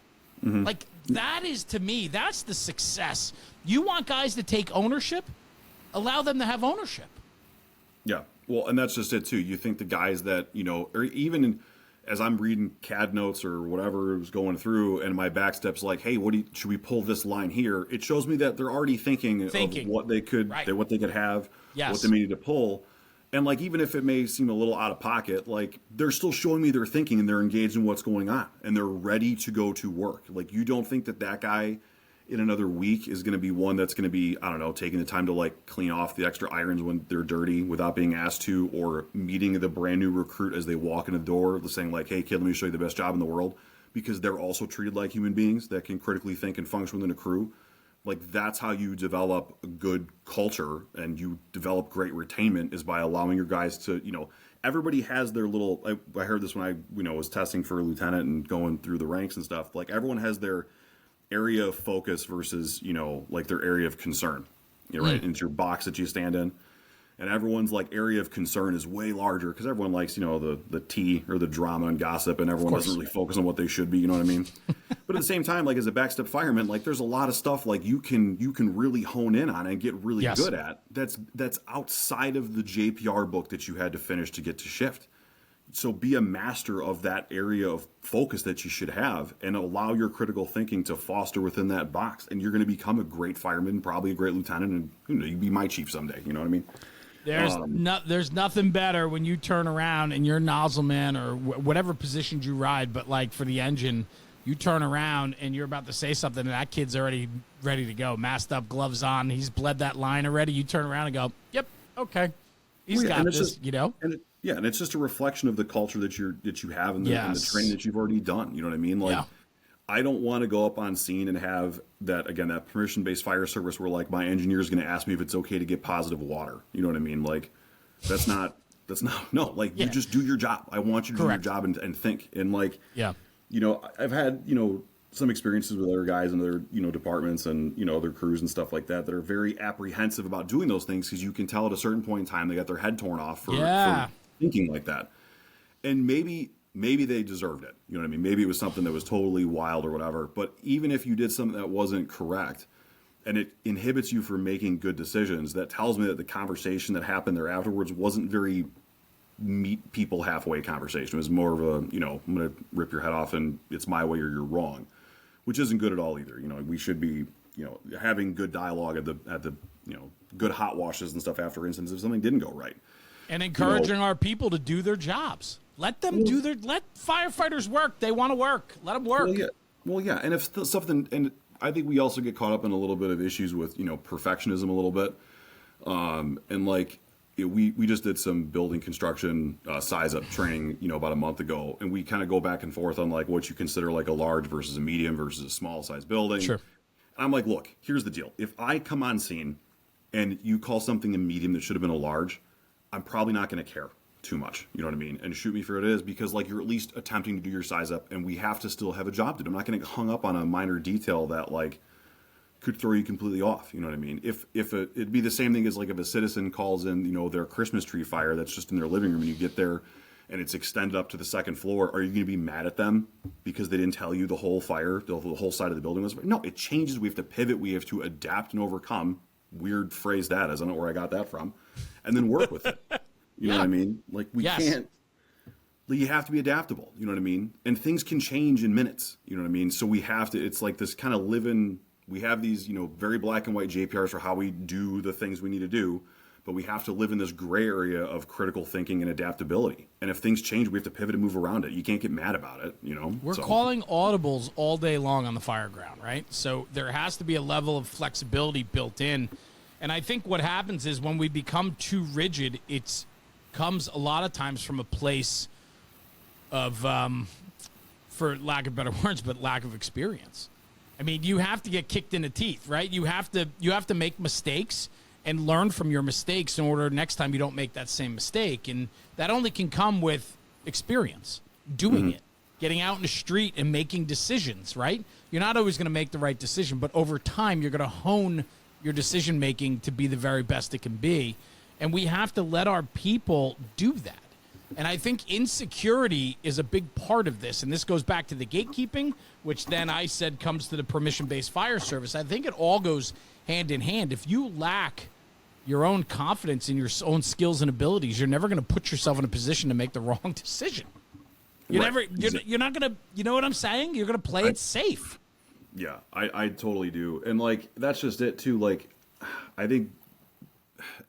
Like, that is, to me, that's the success. You want guys to take ownership? Allow them to have ownership. Yeah. Well, and that's just it, too. You think the guys that, you know, or even as I'm reading CAD notes or whatever was going through, and my backstep's like, hey, should we pull this line here? It shows me that they're already thinking. Of what they could, what they could have, what they may need to pull. And like, even if it may seem a little out of pocket, like they're still showing me their thinking and they're engaged in what's going on and they're ready to go to work. Like, you don't think that that guy in another week is going to be one that's going to be, I don't know, taking the time to like clean off the extra irons when they're dirty without being asked to, or meeting the brand new recruit as they walk in the door, saying like, hey kid, let me show you the best job in the world, because they're also treated like human beings that can critically think and function within a crew. Like, that's how you develop a good culture and you develop great retainment, is by allowing your guys to, you know, everybody has their little, I heard this when I, you know, was testing for a lieutenant and going through the ranks and stuff. Like, everyone has their area of focus versus, you know, like their area of concern, you know, right? Into your box that you stand in. And everyone's like area of concern is way larger because everyone likes, you know, the tea or the drama and gossip, and everyone doesn't really focus on what they should be, you know what I mean? But at the same time, like, as a backstep fireman, like, there's a lot of stuff like you can really hone in on and get really good at that's outside of the JPR book that you had to finish to get to shift. So be a master of that area of focus that you should have, and allow your critical thinking to foster within that box, and you're going to become a great fireman, probably a great lieutenant, and, you know, you'd be my chief someday, you know what I mean? There's nothing better when you turn around and you're nozzle man or whatever positions you ride, but like for the engine, you turn around and you're about to say something and that kid's already ready to go, masked up, gloves on, he's bled that line already. You turn around and go, yep, okay, he's got this, just, you know? And it's just a reflection of the culture that you have and the training that you've already done. You know what I mean? Like, I don't want to go up on scene and have that permission-based fire service where, like, my engineer is going to ask me if it's okay to get positive water. You know what I mean? Like, that's not, like, you just do your job. I want you to do your job and think. And, like, you know, I've had, you know, some experiences with other guys in other, you know, departments and, you know, other crews and stuff like that are very apprehensive about doing those things, because you can tell at a certain point in time they got their head torn off for thinking like that. And maybe they deserved it. You know what I mean? Maybe it was something that was totally wild or whatever. But even if you did something that wasn't correct and it inhibits you from making good decisions, that tells me that the conversation that happened there afterwards wasn't very meet people halfway conversation. It was more of a, you know, I'm going to rip your head off and it's my way or you're wrong, which isn't good at all either. You know, we should be, you know, having good dialogue at the, you know, good hot washes and stuff after incidents if something didn't go right. And encouraging our people to do their jobs. Let them let firefighters work. They want to work. Let them work. Well, yeah. And if something, and I think we also get caught up in a little bit of issues with, you know, perfectionism a little bit. And like, we just did some building construction size up training, you know, about a month ago. And we kind of go back and forth on like what you consider like a large versus a medium versus a small size building. Sure. I'm like, look, here's the deal. If I come on scene and you call something a medium that should have been a large, I'm probably not going to care too much, you know what I mean, and shoot me for it is, because like, you're at least attempting to do your size up, and we have to still have a job to do. I'm not going to get hung up on a minor detail that like could throw you completely off, you know what I mean? It'd be the same thing as like if a citizen calls in, you know, their Christmas tree fire that's just in their living room, and you get there and it's extended up to the second floor. Are you going to be mad at them because they didn't tell you the whole fire, the whole side of the building was? No, it changes. We have to pivot. We have to adapt and overcome. Weird phrase that is. I don't know where I got that from, and then work with it. You know what I mean? Like, we can't, like, you have to be adaptable, you know what I mean? And things can change in minutes, you know what I mean? So we have to, it's like this kind of we have these, you know, very black and white JPRs for how we do the things we need to do, but we have to live in this gray area of critical thinking and adaptability. And if things change, we have to pivot and move around it. You can't get mad about it, you know? We're calling audibles all day long on the fire ground, right? So there has to be a level of flexibility built in. And I think what happens is when we become too rigid, it's comes a lot of times from a place of, for lack of better words, but lack of experience. I mean, you have to get kicked in the teeth, right? You have to make mistakes and learn from your mistakes in order next time you don't make that same mistake. And that only can come with experience, doing it, getting out in the street and making decisions, right? You're not always going to make the right decision, but over time, you're going to hone your decision making to be the very best it can be. And we have to let our people do that. And I think insecurity is a big part of this. And this goes back to the gatekeeping, which then I said comes to the permission-based fire service. I think it all goes hand in hand. If you lack your own confidence in your own skills and abilities, you're never going to put yourself in a position to make the wrong decision. You're not going to, you know what I'm saying? You're going to play it safe. Yeah, I totally do. And like, that's just it too. Like, I think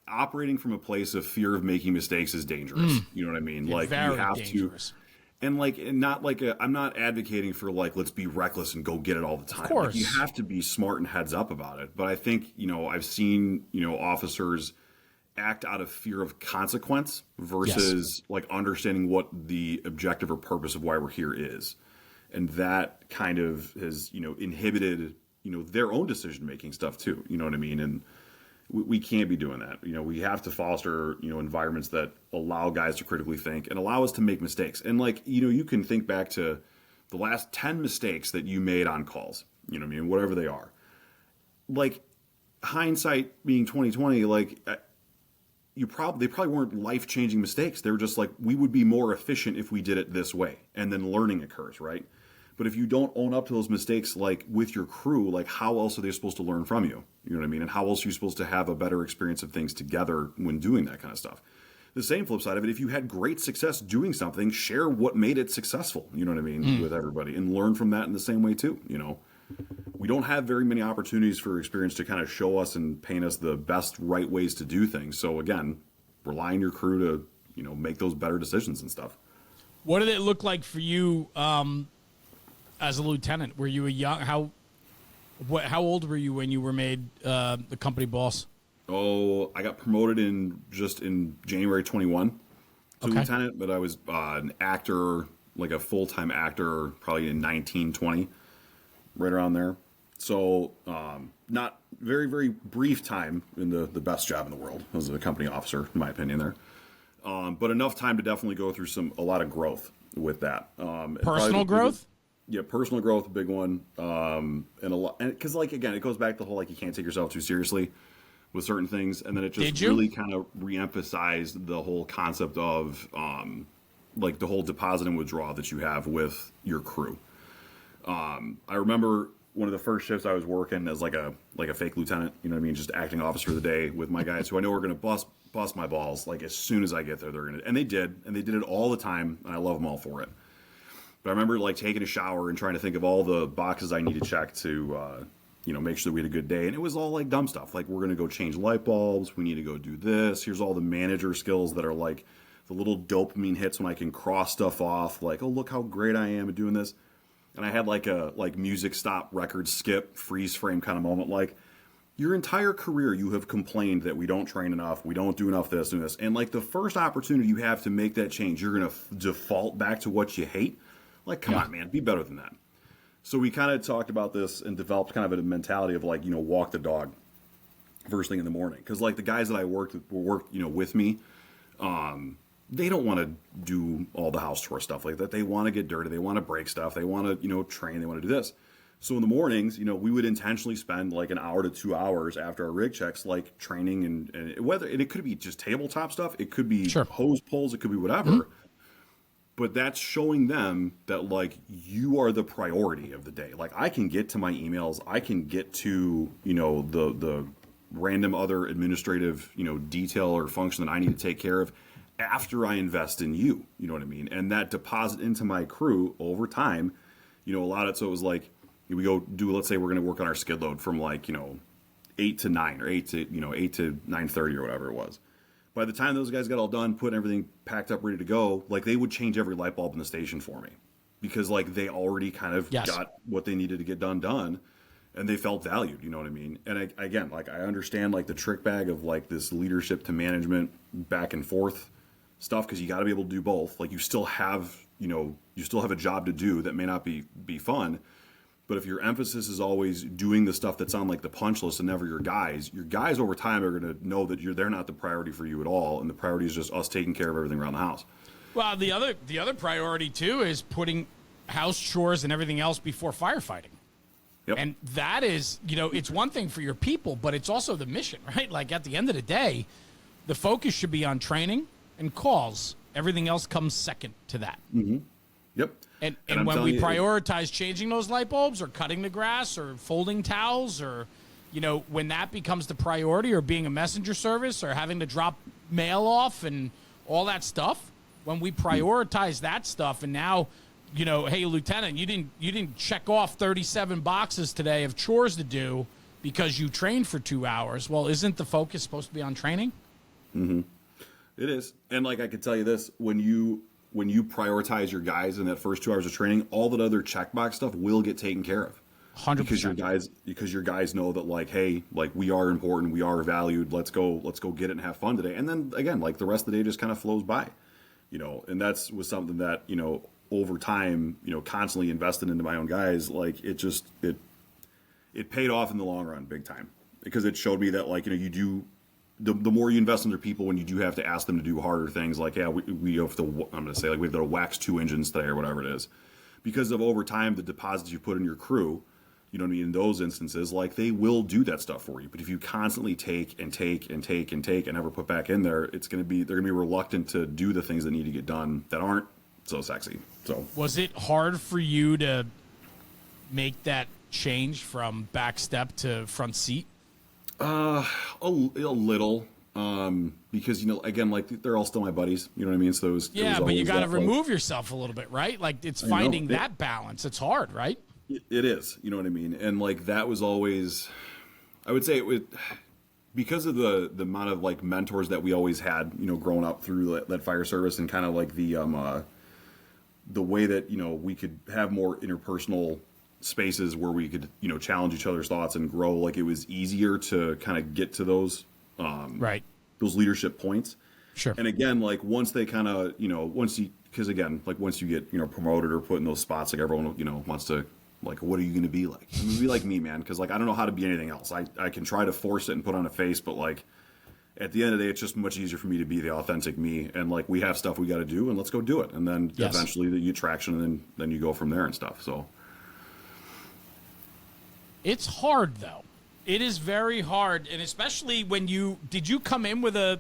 operating from a place of fear of making mistakes is dangerous. You know what I mean? Yeah, like you very have dangerous. to, and like, and not like I'm not advocating for like, let's be reckless and go get it all the time. Of course. Like, you have to be smart and heads up about it. But I think, I've seen, officers act out of fear of consequence versus like understanding what the objective or purpose of why we're here is. And that kind of has, inhibited, their own decision-making stuff too. You know what I mean? And we can't be doing that. We have to foster, environments that allow guys to critically think and allow us to make mistakes. And like, you can think back to the last 10 mistakes that you made on calls, you know what I mean? Whatever they are. Like, hindsight being 2020, like, they probably weren't life-changing mistakes. They were just like, we would be more efficient if we did it this way. And then learning occurs, right? But if you don't own up to those mistakes, like with your crew, like how else are they supposed to learn from you? You know what I mean? And how else are you supposed to have a better experience of things together when doing that kind of stuff? The same flip side of it, if you had great success doing something, share what made it successful, you know what I mean, with everybody, and learn from that in the same way too, We don't have very many opportunities for experience to kind of show us and paint us the best right ways to do things. So again, rely on your crew to, make those better decisions and stuff. What did it look like for you as a lieutenant? Were you a young, how old were you when you were made the company boss? Oh, I got promoted in January 21 to lieutenant, but I was an actor, like a full-time actor, probably in 1920, right around there. So not very, very brief time in the best job in the world as a company officer, in my opinion there. But enough time to definitely go through a lot of growth with that. Personal growth? Yeah, personal growth, a big one. And a lot, because like, again, it goes back to the whole, like, you can't take yourself too seriously with certain things. And then it just really kind of reemphasized the whole concept of, like, the whole deposit and withdrawal that you have with your crew. I remember one of the first shifts I was working as like a fake lieutenant, you know what I mean? Just acting officer of the day with my guys who I know are going to bust my balls. Like, as soon as I get there, they're going to, and they did it all the time. And I love them all for it. But I remember like taking a shower and trying to think of all the boxes I need to check to, make sure that we had a good day. And it was all like dumb stuff. Like, we're going to go change light bulbs. We need to go do this. Here's all the manager skills that are like the little dopamine hits when I can cross stuff off. Like, oh, look how great I am at doing this. And I had like a music stop, record skip, freeze frame kind of moment. Like, your entire career, you have complained that we don't train enough, we don't do enough this and this. And like, the first opportunity you have to make that change, you're going to default back to what you hate. Like, come on, man, be better than that. So we kind of talked about this and developed kind of a mentality of like, walk the dog first thing in the morning. Because like the guys that I worked with me, they don't want to do all the house chore stuff like that. They want to get dirty. They want to break stuff. They want to, train. They want to do this. So in the mornings, we would intentionally spend like an hour to 2 hours after our rig checks, like training and it could be just tabletop stuff. It could be hose pulls. It could be whatever. Mm-hmm. But that's showing them that, like, you are the priority of the day. Like, I can get to my emails. I can get to, the random other administrative, detail or function that I need to take care of after I invest in you. You know what I mean? And that deposit into my crew over time, a lot of it. So it was like, we go do, let's say we're going to work on our skid load from like, 8 to 9 or 8 to 9:30 or whatever it was. By the time those guys got all done, putting everything packed up, ready to go, like, they would change every light bulb in the station for me because, like, they already kind of got what they needed to get done, and they felt valued, you know what I mean? And again, like, I understand, like, the trick bag of, like, this leadership to management back and forth stuff, because you got to be able to do both. Like, you still have a job to do that may not be fun. But if your emphasis is always doing the stuff that's on like the punch list and never your guys over time are going to know that they're not the priority for you at all, and the priority is just us taking care of everything around the house. Well, the other priority too is putting house chores and everything else before firefighting. Yep. And that is, it's one thing for your people, but it's also the mission, right? Like, at the end of the day, the focus should be on training and calls. Everything else comes second to that. Mm-hmm. Yep. And when we prioritize changing those light bulbs or cutting the grass or folding towels or, when that becomes the priority, or being a messenger service or having to drop mail off and all that stuff, when we prioritize that stuff, and now, hey, Lieutenant, you didn't check off 37 boxes today of chores to do, because you trained for 2 hours. Well, isn't the focus supposed to be on training? It is. And like I could tell you this, when you prioritize your guys in that first 2 hours of training, all that other checkbox stuff will get taken care of. 100%. Because your guys know that, like, hey, like, we are important, we are valued, let's go get it and have fun today. And then again, like, the rest of the day just kind of flows by, and that's was something that, over time, constantly invested into my own guys. Like, it paid off in the long run big time, because it showed me that, like, you do the more you invest in their people, when you do have to ask them to do harder things, like, yeah, we have to, I'm going to say, like, we have to wax 2 engines today or whatever it is, because of over time, the deposits you put in your crew, in those instances, like, they will do that stuff for you. But if you constantly take and take and take and take and never put back in there, they're going to be reluctant to do the things that need to get done that aren't so sexy. So was it hard for you to make that change from back step to front seat? A little, because again, like, they're all still my buddies. You know what I mean? So it was but you got to that, remove yourself a little bit, right? Like, it's finding that balance. It's hard, right? It is. You know what I mean? And like, that was always, I would say, because of the amount of, like, mentors that we always had, growing up through that fire service, and kind of like the way that we could have more interpersonal spaces where we could challenge each other's thoughts and grow. Like, it was easier to kind of get to those those leadership points. Sure. And again, like, once they kind of once you get promoted or put in those spots, like, everyone wants to, like, what are you going to be like? I'm going to be like me, man, because, like, I don't know how to be anything else. I can try to force it and put on a face, but, like, at the end of the day, it's just much easier for me to be the authentic me. And, like, we have stuff we got to do, and let's go do it. And then eventually you get traction, and then you go from there and stuff. So it's hard, though. It is very hard, and especially when did you come in with the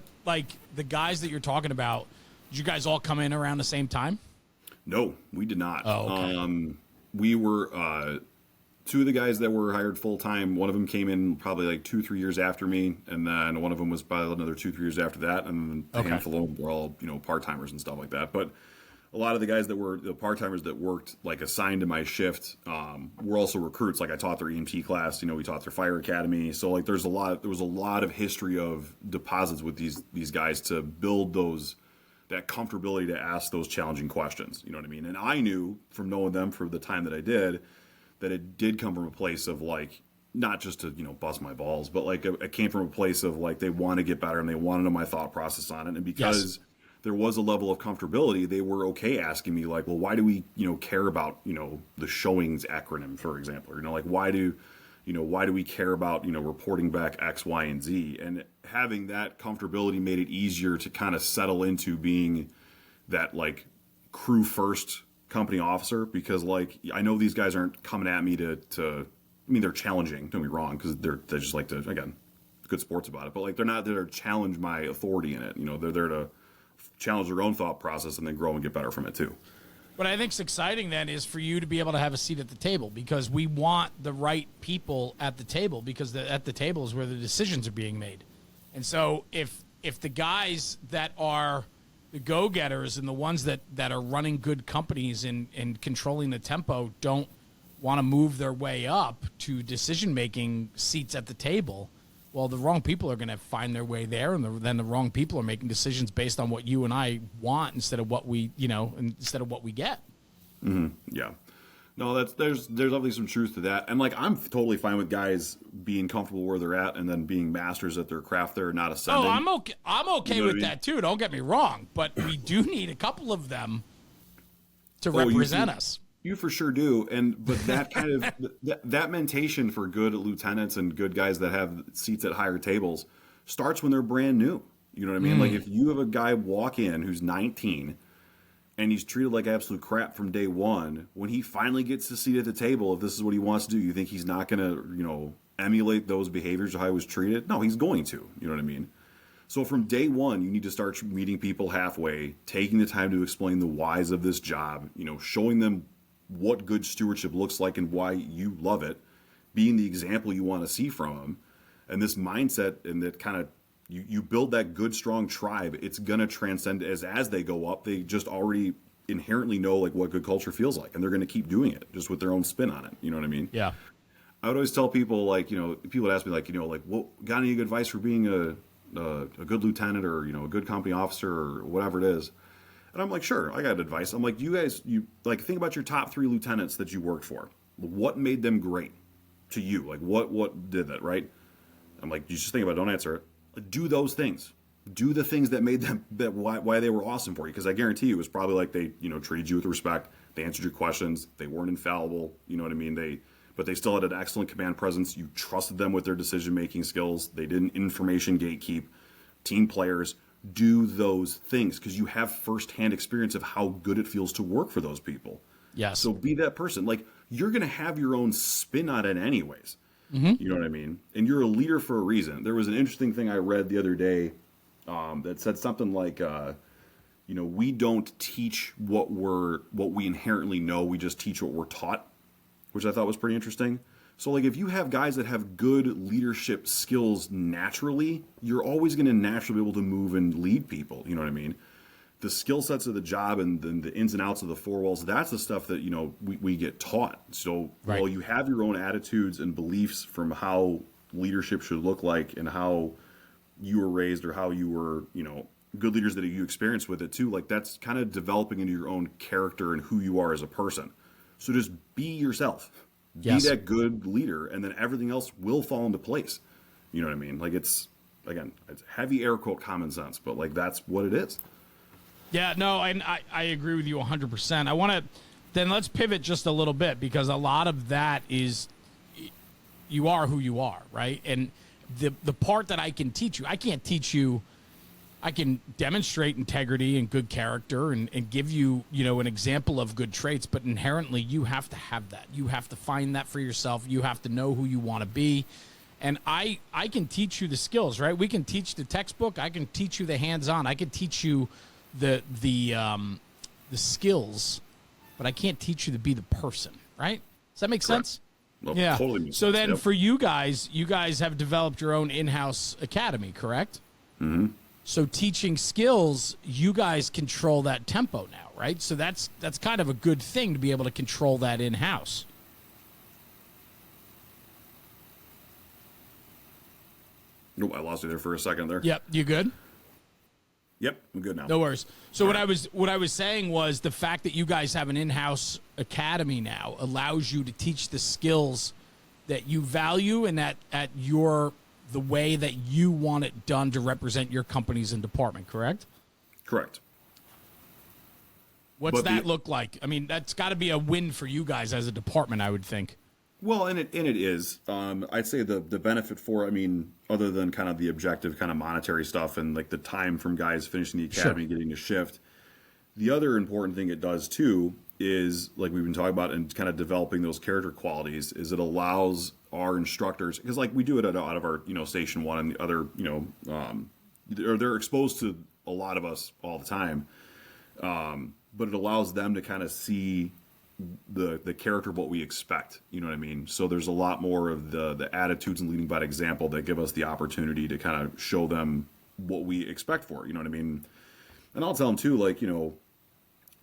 guys that you're talking about, did you guys all come in around the same time? No, we did not. Oh, okay. We were 2 of the guys that were hired full time. One of them came in probably like 2-3 years after me, and then one of them was probably another 2-3 years after that, and then a handful of them were all part timers and stuff like that. But a lot of the guys that were the part timers that worked, like, assigned to my shift, were also recruits. Like, I taught their EMT class. We taught their fire academy. So, like, there was a lot of history of deposits with these guys to build that comfortability to ask those challenging questions. You know what I mean? And I knew from knowing them for the time that I did, that it did come from a place of, like, not just to, bust my balls, but, like, it came from a place of, like, they want to get better and they want to know my thought process on it. And because there was a level of comfortability, they were okay asking me, like, well, why do we, care about, the showings acronym, for example, like, why do we care about, reporting back X, Y, and Z? And having that comfortability made it easier to kind of settle into being that, like, crew first company officer, because, like, I know these guys aren't coming at me to I mean, they're challenging, don't get me wrong, because they just like to, again, good sports about it, but, like, they're not there to challenge my authority in it. They're there to challenge their own thought process and then grow and get better from it too. What I think's exciting then is for you to be able to have a seat at the table, because we want the right people at the table, because at the table is where the decisions are being made. And so if the guys that are the go-getters and the ones that are running good companies and controlling the tempo don't want to move their way up to decision-making seats at the table, well, the wrong people are going to find their way there, and then the wrong people are making decisions based on what you and I want instead of what we, instead of what we get. Mm-hmm. Yeah. No, there's obviously some truth to that. And, like, I'm totally fine with guys being comfortable where they're at and then being masters at their craft. They're not ascending. Oh, I'm okay with that too. Don't get me wrong, but we do need a couple of them to represent us. You for sure do, but that kind of that mentation for good lieutenants and good guys that have seats at higher tables starts when they're brand new. You know what I mean? Like, if you have a guy walk in who's 19 and he's treated like absolute crap from day one, when he finally gets a seat at the table, if this is what he wants to do, you think he's not going to emulate those behaviors of how he was treated? No, he's going to. You know what I mean? So from day one, you need to start meeting people halfway, taking the time to explain the whys of this job, showing them what good stewardship looks like and why you love it, being the example you want to see from them. And this mindset, and that kind of, you build that good, strong tribe, it's going to transcend as they go up. They just already inherently know, like, what good culture feels like, and they're going to keep doing it just with their own spin on it. You know what I mean? Yeah. I would always tell people, like, people would ask me, like, like, what, got any good advice for being a good lieutenant, or, a good company officer, or whatever it is. And I'm like, sure, I got advice. I'm like, you like, think about your top 3 lieutenants that you worked for. What made them great to you? Like, what did that, right? I'm like, you just think about it, don't answer it. Do those things. Do the things that made them, why they were awesome for you. Because I guarantee you, it was probably like they, treated you with respect. They answered your questions. They weren't infallible. You know what I mean? But they still had an excellent command presence. You trusted them with their decision-making skills. They didn't information gatekeep. Team players. Do those things, because you have firsthand experience of how good it feels to work for those people. Yes. So be that person. Like, you're going to have your own spin on it anyways. Mm-hmm. You know what I mean? And you're a leader for a reason. There was an interesting thing I read the other day that said something like, we don't teach what we inherently know. We just teach what we're taught, which I thought was pretty interesting. So, like, if you have guys that have good leadership skills naturally, you're always going to naturally be able to move and lead people. You know what I mean? The skill sets of the job and the ins and outs of the four walls, that's the stuff that, we get taught. So, right. While you have your own attitudes and beliefs from how leadership should look like and how you were raised, or how you were, good leaders that you experienced with it too, like, that's kind of developing into your own character and who you are as a person. So just be yourself. Yes. Be that good leader, and then everything else will fall into place. You know what I mean? Like, it's heavy air quote common sense, but, like, that's what it is. Yeah, no, and I agree with you 100%. I want to, then let's pivot just a little bit, because a lot of that is, you are who you are, right? And the part that I can teach you, I can't teach you. I can demonstrate integrity and good character and give you, an example of good traits, but inherently you have to have that. You have to find that for yourself. You have to know who you want to be. And I can teach you the skills, right? We can teach the textbook. I can teach you the hands-on. I can teach you the skills, but I can't teach you to be the person, right? Does that make sense? Well, yeah. Totally makes so sense. then Yep. for you guys have developed your own in-house academy, correct? Mm-hmm. So teaching skills, you guys control that tempo now, right? So that's kind of a good thing to be able to control that in-house. Nope, I lost you there for a second there. Yep, you good? Yep, I'm good now. No worries. So All what I was saying was the fact that you guys have an in-house academy now allows you to teach the skills that you value and that at the way that you want it done to represent your companies and department, correct? Correct. What's that look like? I mean, that's got to be a win for you guys as a department, I would think. Well, and it is. I'd say the benefit for, other than kind of the objective kind of monetary stuff and like the time from guys finishing the academy, getting a shift, the other important thing it does too is, like we've been talking about, and kind of developing those character qualities, is it allows our instructors, because like we do it out of our station one and the other they're exposed to a lot of us all the time, but it allows them to kind of see the character of what we expect. You know what I mean? So there's a lot more of the attitudes and leading by example that give us the opportunity to kind of show them what we expect for. You know what I mean? And I'll tell them too, like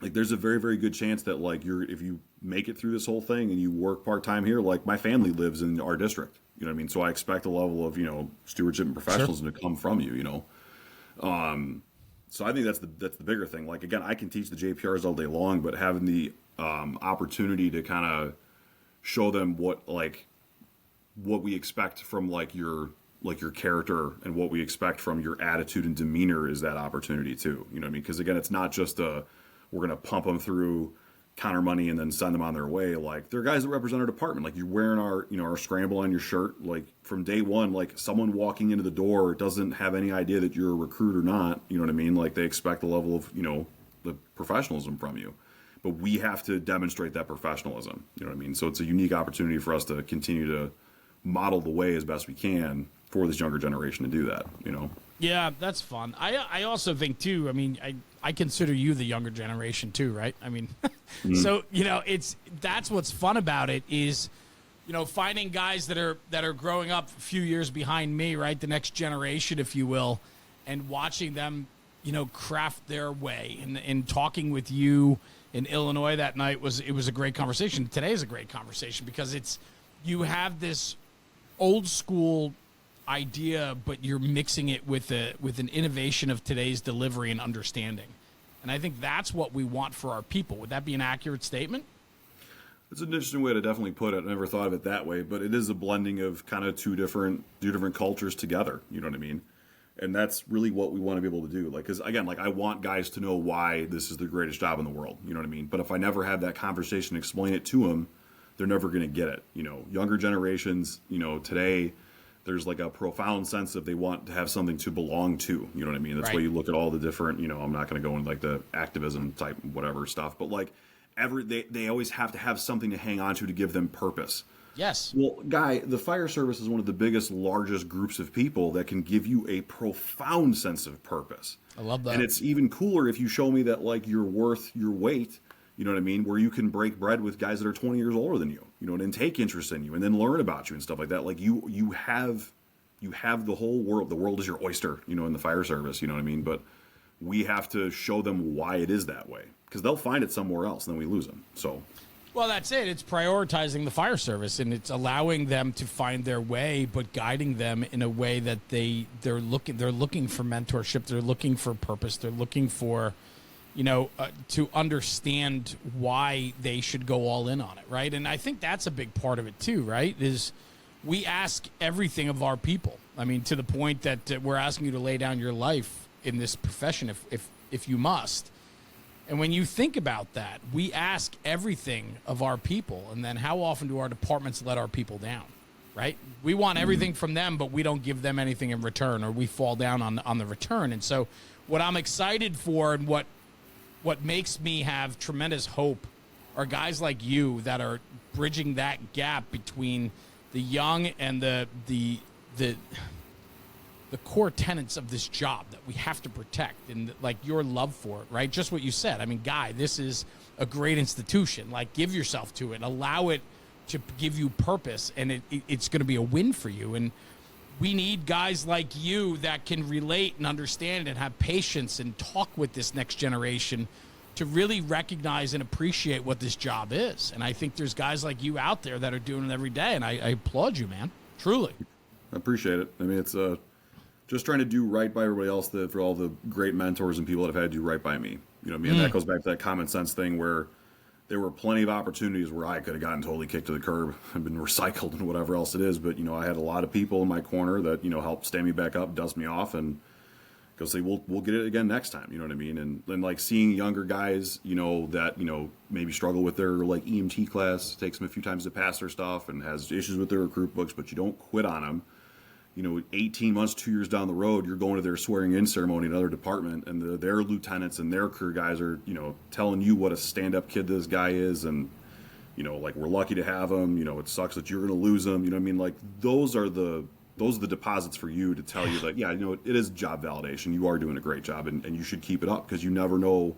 like there's a very, very good chance that like if you make it through this whole thing and you work part-time here, like my family lives in our district, you know what I mean? So I expect a level of, stewardship and professionalism to come from you, So I think that's the bigger thing. Like, again, I can teach the JPRs all day long, but having the opportunity to kind of show them what we expect from your character and what we expect from your attitude and demeanor is that opportunity too. You know what I mean? Because again, it's not just we're going to pump them through counter money and then send them on their way. Like, they're guys that represent our department. Like, you're wearing our scramble on your shirt. Like, from day one, like someone walking into the door doesn't have any idea that you're a recruit or not. You know what I mean? Like, they expect a level of, the professionalism from you. But we have to demonstrate that professionalism. You know what I mean? So it's a unique opportunity for us to continue to model the way as best we can for this younger generation to do that, Yeah, that's fun. I also think too, I consider you the younger generation too, right? So, that's what's fun about it is, finding guys that are growing up a few years behind me, right? The next generation, if you will, and watching them, craft their way and talking with you in Illinois that night was a great conversation. Today is a great conversation because it's you have this old school idea, but you're mixing it with an innovation of today's delivery and understanding. And I think that's what we want for our people. Would that be an accurate statement? It's an interesting way to definitely put it. I never thought of it that way, but it is a blending of kind of two different cultures together. You know what I mean? And that's really what we want to be able to do. Like, because again, like I want guys to know why this is the greatest job in the world. You know what I mean? But if I never have that conversation, explain it to them, they're never going to get it. You know, younger generations, you know, today there's like a profound sense of they want to have something to belong to. You know what I mean? That's right. why you look at all the different, you know, I'm not going to go into like the activism type whatever stuff, but like they always have to have something to hang on to give them purpose. Yes. Well, Guy, the fire service is one of the biggest, largest groups of people that can give you a profound sense of purpose. I love that. And it's even cooler if you show me that, like, you're worth your weight, you know what I mean, where you can break bread with guys that are 20 years older than you, you know, and then take interest in you and then learn about you and stuff like that. Like, you have the whole world. The world is your oyster, you know, in the fire service, you know what I mean? But we have to show them why it is that way, because they'll find it somewhere else and then we lose them. So... Well, that's it. It's prioritizing the fire service, and it's allowing them to find their way, but guiding them in a way that they're looking for mentorship. They're looking for purpose. They're looking for, you know, to understand why they should go all in on it, right? And I think that's a big part of it too, right? Is we ask everything of our people. I mean, to the point that we're asking you to lay down your life in this profession if you must. And when you think about that, we ask everything of our people, and then how often do our departments let our people down, right? We want everything from them, but we don't give them anything in return, or we fall down on the return. And so what I'm excited for and what makes me have tremendous hope are guys like you that are bridging that gap between the young and the core tenets of this job that we have to protect, and like your love for it, right? Just what you said. I mean, Guy, this is a great institution. Like, give yourself to it, allow it to give you purpose, and it's going to be a win for you. And we need guys like you that can relate and understand and have patience and talk with this next generation to really recognize and appreciate what this job is. And I think there's guys like you out there that are doing it every day, and I applaud you, man. Truly. I appreciate it. I mean, it's just trying to do right by everybody else, for all the great mentors and people that have had to do right by me. You know what I mean? And that goes back to that common sense thing where there were plenty of opportunities where I could have gotten totally kicked to the curb and been recycled and whatever else it is. But, you know, I had a lot of people in my corner that, you know, helped stand me back up, dust me off, and go say, we'll get it again next time. You know what I mean? And then, like, seeing younger guys, you know, that, you know, maybe struggle with their, like, EMT class, takes them a few times to pass their stuff and has issues with their recruit books, but you don't quit on them. You know, 18 months, 2 years down the road, you're going to their swearing-in ceremony in another department, and their lieutenants and their career guys are, you know, telling you what a stand-up kid this guy is, and, you know, like, we're lucky to have him. You know, it sucks that you're going to lose him. You know what I mean? Like, those are the deposits for you to tell you that, yeah, you know, it is job validation. You are doing a great job, and you should keep it up, because you never know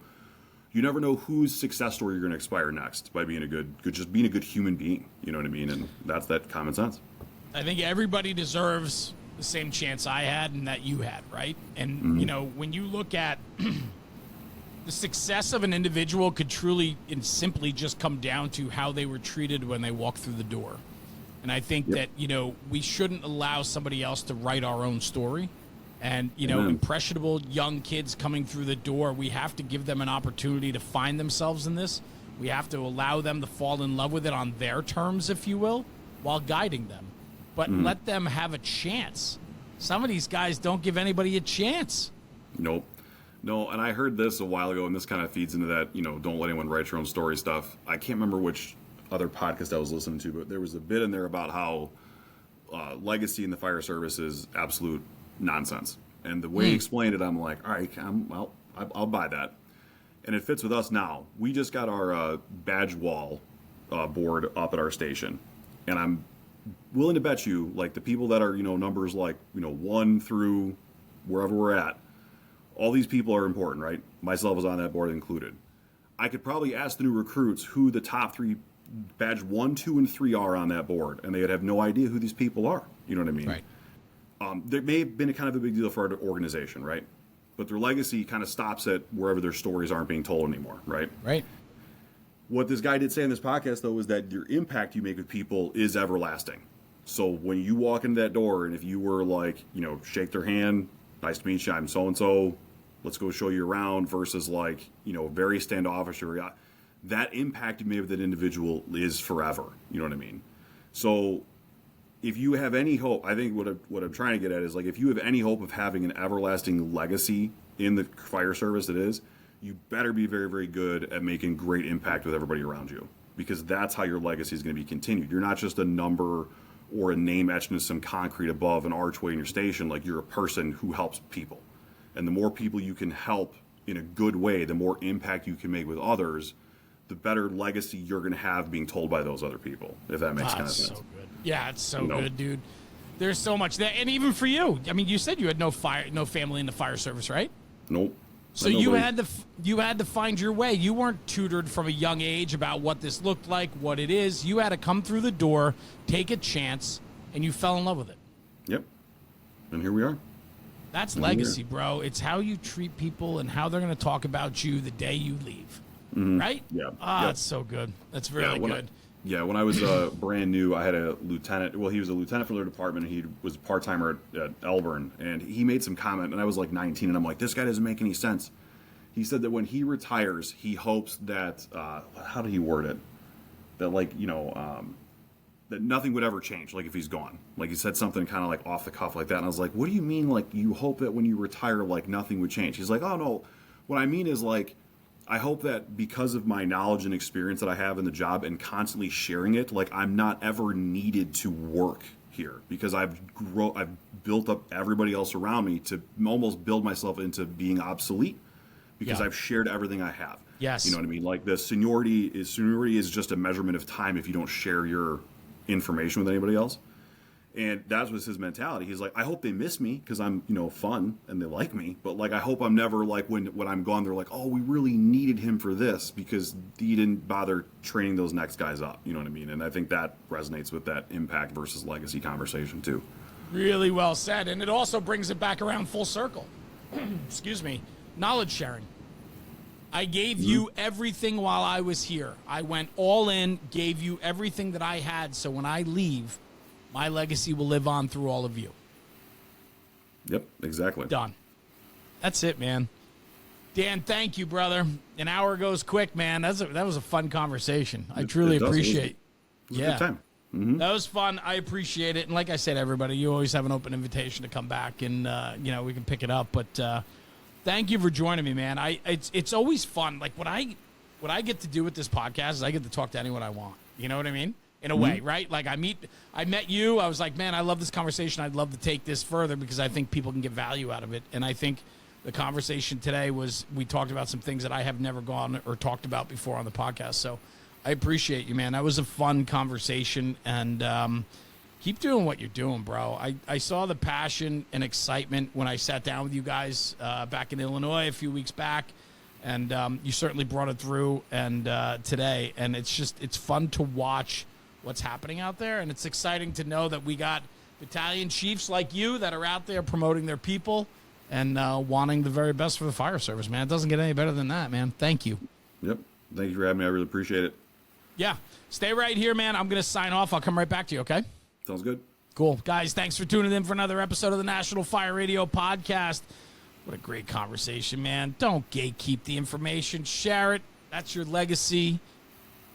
whose success story you're going to expire next by being just being a good human being. You know what I mean? And that's that common sense. I think everybody deserves the same chance I had and that you had, right? And, you know, when you look at the success of an individual could truly and simply just come down to how they were treated when they walked through the door. And I think that, you know, we shouldn't allow somebody else to write our own story. And, you know, impressionable young kids coming through the door, we have to give them an opportunity to find themselves in this. We have to allow them to fall in love with it on their terms, if you will, while guiding them. But let them have a chance. Some of these guys don't give anybody a chance. Nope. No, and I heard this a while ago, and this kind of feeds into that, you know, don't let anyone write your own story stuff. I can't remember which other podcast I was listening to, but there was a bit in there about how legacy in the fire service is absolute nonsense. And the way he explained it, I'm like, all right, I'll buy that. And it fits with us now. We just got our badge wall board up at our station, and I'm willing to bet you, like, the people that are, you know, numbers like, you know, 1 through wherever we're at, all these people are important, right? Myself is on that board included. I could probably ask the new recruits who the top 3 badge 1, 2, and 3 are on that board, and they would have no idea who these people are. You know what I mean? Right. There may have been a kind of a big deal for our organization, right? But their legacy kind of stops at wherever their stories aren't being told anymore, right? Right. What this guy did say in this podcast, though, is that your impact you make with people is everlasting. So when you walk into that door, and if you were like, shake their hand, nice to meet you, I'm so-and-so, let's go show you around, versus like, very standoffish, that impact you made with that individual is forever. You know what I mean? So if you have any hope, I think what I'm trying to get at is, like, if you have any hope of having an everlasting legacy in the fire service, you better be very, very good at making great impact with everybody around you, because that's how your legacy is going to be continued. You're not just a number or a name etched into some concrete above an archway in your station. Like, you're a person who helps people. And the more people you can help in a good way, the more impact you can make with others, the better legacy you're going to have being told by those other people, if that makes kind of sense. So good. Yeah, it's so good, dude. There's so much there. And even for you, I mean, you said you had no family in the fire service, right? Nope. So you had to find your way. You weren't tutored from a young age about what this looked like, what it is. You had to come through the door, take a chance, and you fell in love with it. Yep. And here we are. That's legacy, bro. It's how you treat people and how they're going to talk about you the day you leave. Mm-hmm. Right? Yeah. That's so good. That's really good. When I was brand new, I had a lieutenant. Well, he was a lieutenant for their department, and he was a part-timer at Elburn. And he made some comment, and I was like 19, and I'm like, this guy doesn't make any sense. He said that when he retires, he hopes that, how did he word it? That, like, that nothing would ever change, like, if he's gone. Like, he said something kind of like off the cuff like that, and I was like, what do you mean, like, you hope that when you retire, like, nothing would change? He's like, oh, no, what I mean is, like, I hope that because of my knowledge and experience that I have in the job and constantly sharing it, like, I'm not ever needed to work here, because I've built up everybody else around me to almost build myself into being obsolete, because I've shared everything I have. Yes. You know what I mean? Like, the seniority is just a measurement of time if you don't share your information with anybody else. And that was his mentality. He's like, I hope they miss me because I'm, fun and they like me. But, like, I hope I'm never, like, when I'm gone, they're like, oh, we really needed him for this because he didn't bother training those next guys up. You know what I mean? And I think that resonates with that impact versus legacy conversation, too. Really well said. And it also brings it back around full circle. Excuse me. Knowledge sharing. I gave you everything while I was here. I went all in, gave you everything that I had. So when I leave, my legacy will live on through all of you. Yep, exactly. Done. That's it, man. Dan, thank you, brother. An hour goes quick, man. That was a fun conversation. I truly appreciate it. It was a good time. Mm-hmm. That was fun. I appreciate it. And like I said, everybody, you always have an open invitation to come back and, we can pick it up. But thank you for joining me, man. It's always fun. Like, what I get to do with this podcast is I get to talk to anyone I want. You know what I mean? In a way, right? Like, I met you. I was like, man, I love this conversation. I'd love to take this further because I think people can get value out of it. And I think the conversation today we talked about some things that I have never gone or talked about before on the podcast. So I appreciate you, man. That was a fun conversation. And keep doing what you're doing, bro. I saw the passion and excitement when I sat down with you guys back in Illinois a few weeks back. And you certainly brought it through and today. And it's fun to watch what's happening out there, and it's exciting to know that we got battalion chiefs like you that are out there promoting their people and wanting the very best for the fire service, man. It doesn't get any better than that, man. Thank you. Yep. Thank you for having me. I really appreciate it. Yeah. Stay right here, man. I'm going to sign off. I'll come right back to you, okay? Sounds good. Cool. Guys, thanks for tuning in for another episode of the National Fire Radio Podcast. What a great conversation, man. Don't gatekeep the information. Share it. That's your legacy.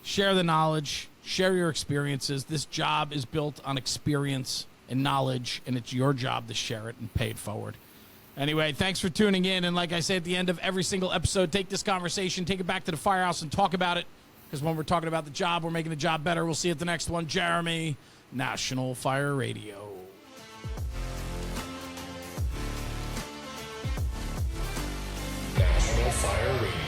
Share the knowledge. Share your experiences. This job is built on experience and knowledge, and it's your job to share it and pay it forward. Anyway, thanks for tuning in. And like I say at the end of every single episode, take this conversation, take it back to the firehouse and talk about it. Because when we're talking about the job, we're making the job better. We'll see you at the next one. Jeremy, National Fire Radio. National Fire Radio.